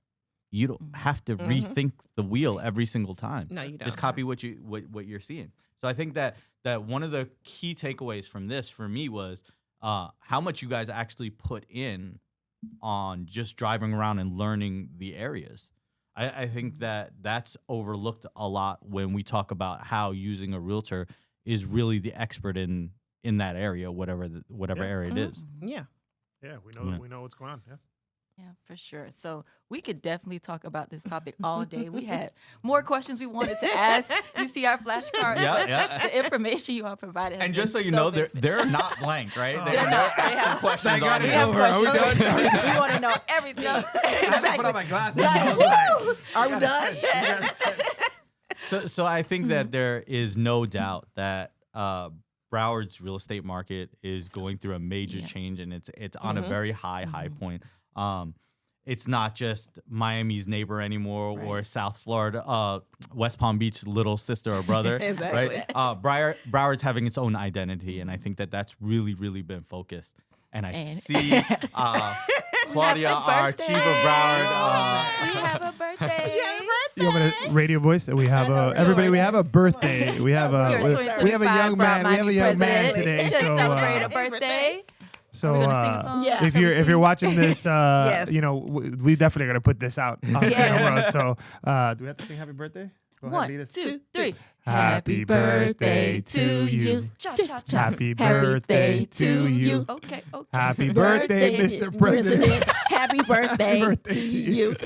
[SPEAKER 3] You don't have to rethink the wheel every single time.
[SPEAKER 4] No, you don't.
[SPEAKER 3] Just copy what you're seeing. So I think that one of the key takeaways from this for me was how much you guys actually put in on just driving around and learning the areas. I think that's overlooked a lot when we talk about how using a realtor is really the expert in that area, whatever area it is.
[SPEAKER 4] Yeah.
[SPEAKER 5] Yeah, we know what's going on. Yeah.
[SPEAKER 2] Yeah, for sure. So we could definitely talk about this topic all day. We had more questions we wanted to ask. You see our flashcards. The information you all provided.
[SPEAKER 3] And just so you know, they're not blank, right?
[SPEAKER 2] They're not. They have
[SPEAKER 3] questions.
[SPEAKER 5] God,
[SPEAKER 2] We
[SPEAKER 5] it's
[SPEAKER 2] have
[SPEAKER 5] over. Are we
[SPEAKER 2] questions.
[SPEAKER 5] done?
[SPEAKER 2] We want to know everything.
[SPEAKER 5] I have to put on my glasses. I was like,
[SPEAKER 4] Are we done?
[SPEAKER 3] So I think that there is no doubt that Broward's real estate market is going through a major change, and it's on a very high point. It's not just Miami's neighbor anymore or South Florida, West Palm Beach little sister or brother,
[SPEAKER 4] Exactly.
[SPEAKER 3] right? Broward's having its own identity, and I think that's really, really been focused. And I see Claudia, our chief of Broward.
[SPEAKER 2] We have a birthday.
[SPEAKER 5] You want me to radio voice? We have everybody. We have a birthday. We have a young man. We have a young man today.
[SPEAKER 2] Just
[SPEAKER 5] So
[SPEAKER 2] celebrate a birthday.
[SPEAKER 5] So
[SPEAKER 2] Are we gonna sing a song?
[SPEAKER 4] Yeah.
[SPEAKER 5] if you're watching this,
[SPEAKER 4] Yes.
[SPEAKER 5] you know we definitely are gonna put this out on camera. So do we have to sing happy birthday? Go ahead,
[SPEAKER 2] 1,
[SPEAKER 5] lead us.
[SPEAKER 2] 2, 3.
[SPEAKER 5] Happy birthday to you. Happy birthday to you.
[SPEAKER 2] Okay.
[SPEAKER 5] Happy birthday, Mr. President.
[SPEAKER 4] Happy birthday to you.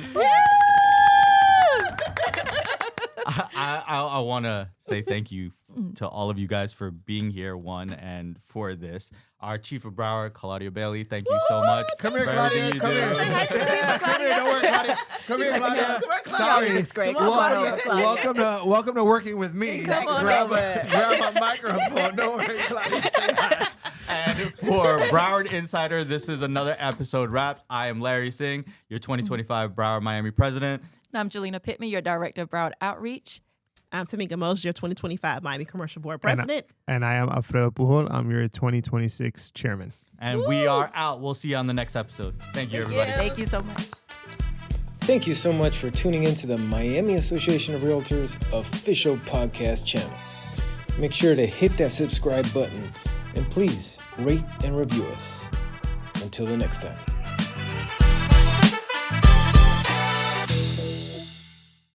[SPEAKER 3] I want to say thank you to all of you guys for being here, and for this. Our Chief of Broward, Claudia Bailey, thank you so much.
[SPEAKER 5] Come here,
[SPEAKER 3] for
[SPEAKER 5] Claudia.
[SPEAKER 3] everything you
[SPEAKER 5] Come
[SPEAKER 3] do.
[SPEAKER 5] here.
[SPEAKER 2] Say hi to Tamika,
[SPEAKER 5] Come here. Don't worry, Claudia. Come here, Claudia. Sorry.
[SPEAKER 2] It's great.
[SPEAKER 4] Come on,
[SPEAKER 5] Welcome to working with me.
[SPEAKER 2] Come on
[SPEAKER 5] grab
[SPEAKER 2] over.
[SPEAKER 5] grab a microphone. Don't worry, Claudia. Say hi.
[SPEAKER 3] And for Broward Insider, this is another episode wrapped. I am Larry Singh, your 2025 Broward-Miami president.
[SPEAKER 2] And I'm Jalina Pittman, your director of Broward Outreach.
[SPEAKER 4] I'm Tamika Mose, your 2025 Miami Commercial Board President.
[SPEAKER 5] And I am Alfredo Pujol. I'm your 2026 chairman.
[SPEAKER 3] And we are out. We'll see you on the next episode. Thank you, everybody.
[SPEAKER 2] Thank you so much.
[SPEAKER 1] Thank you so much for tuning into the Miami Association of Realtors official podcast channel. Make sure to hit that subscribe button and please rate and review us. Until the next time.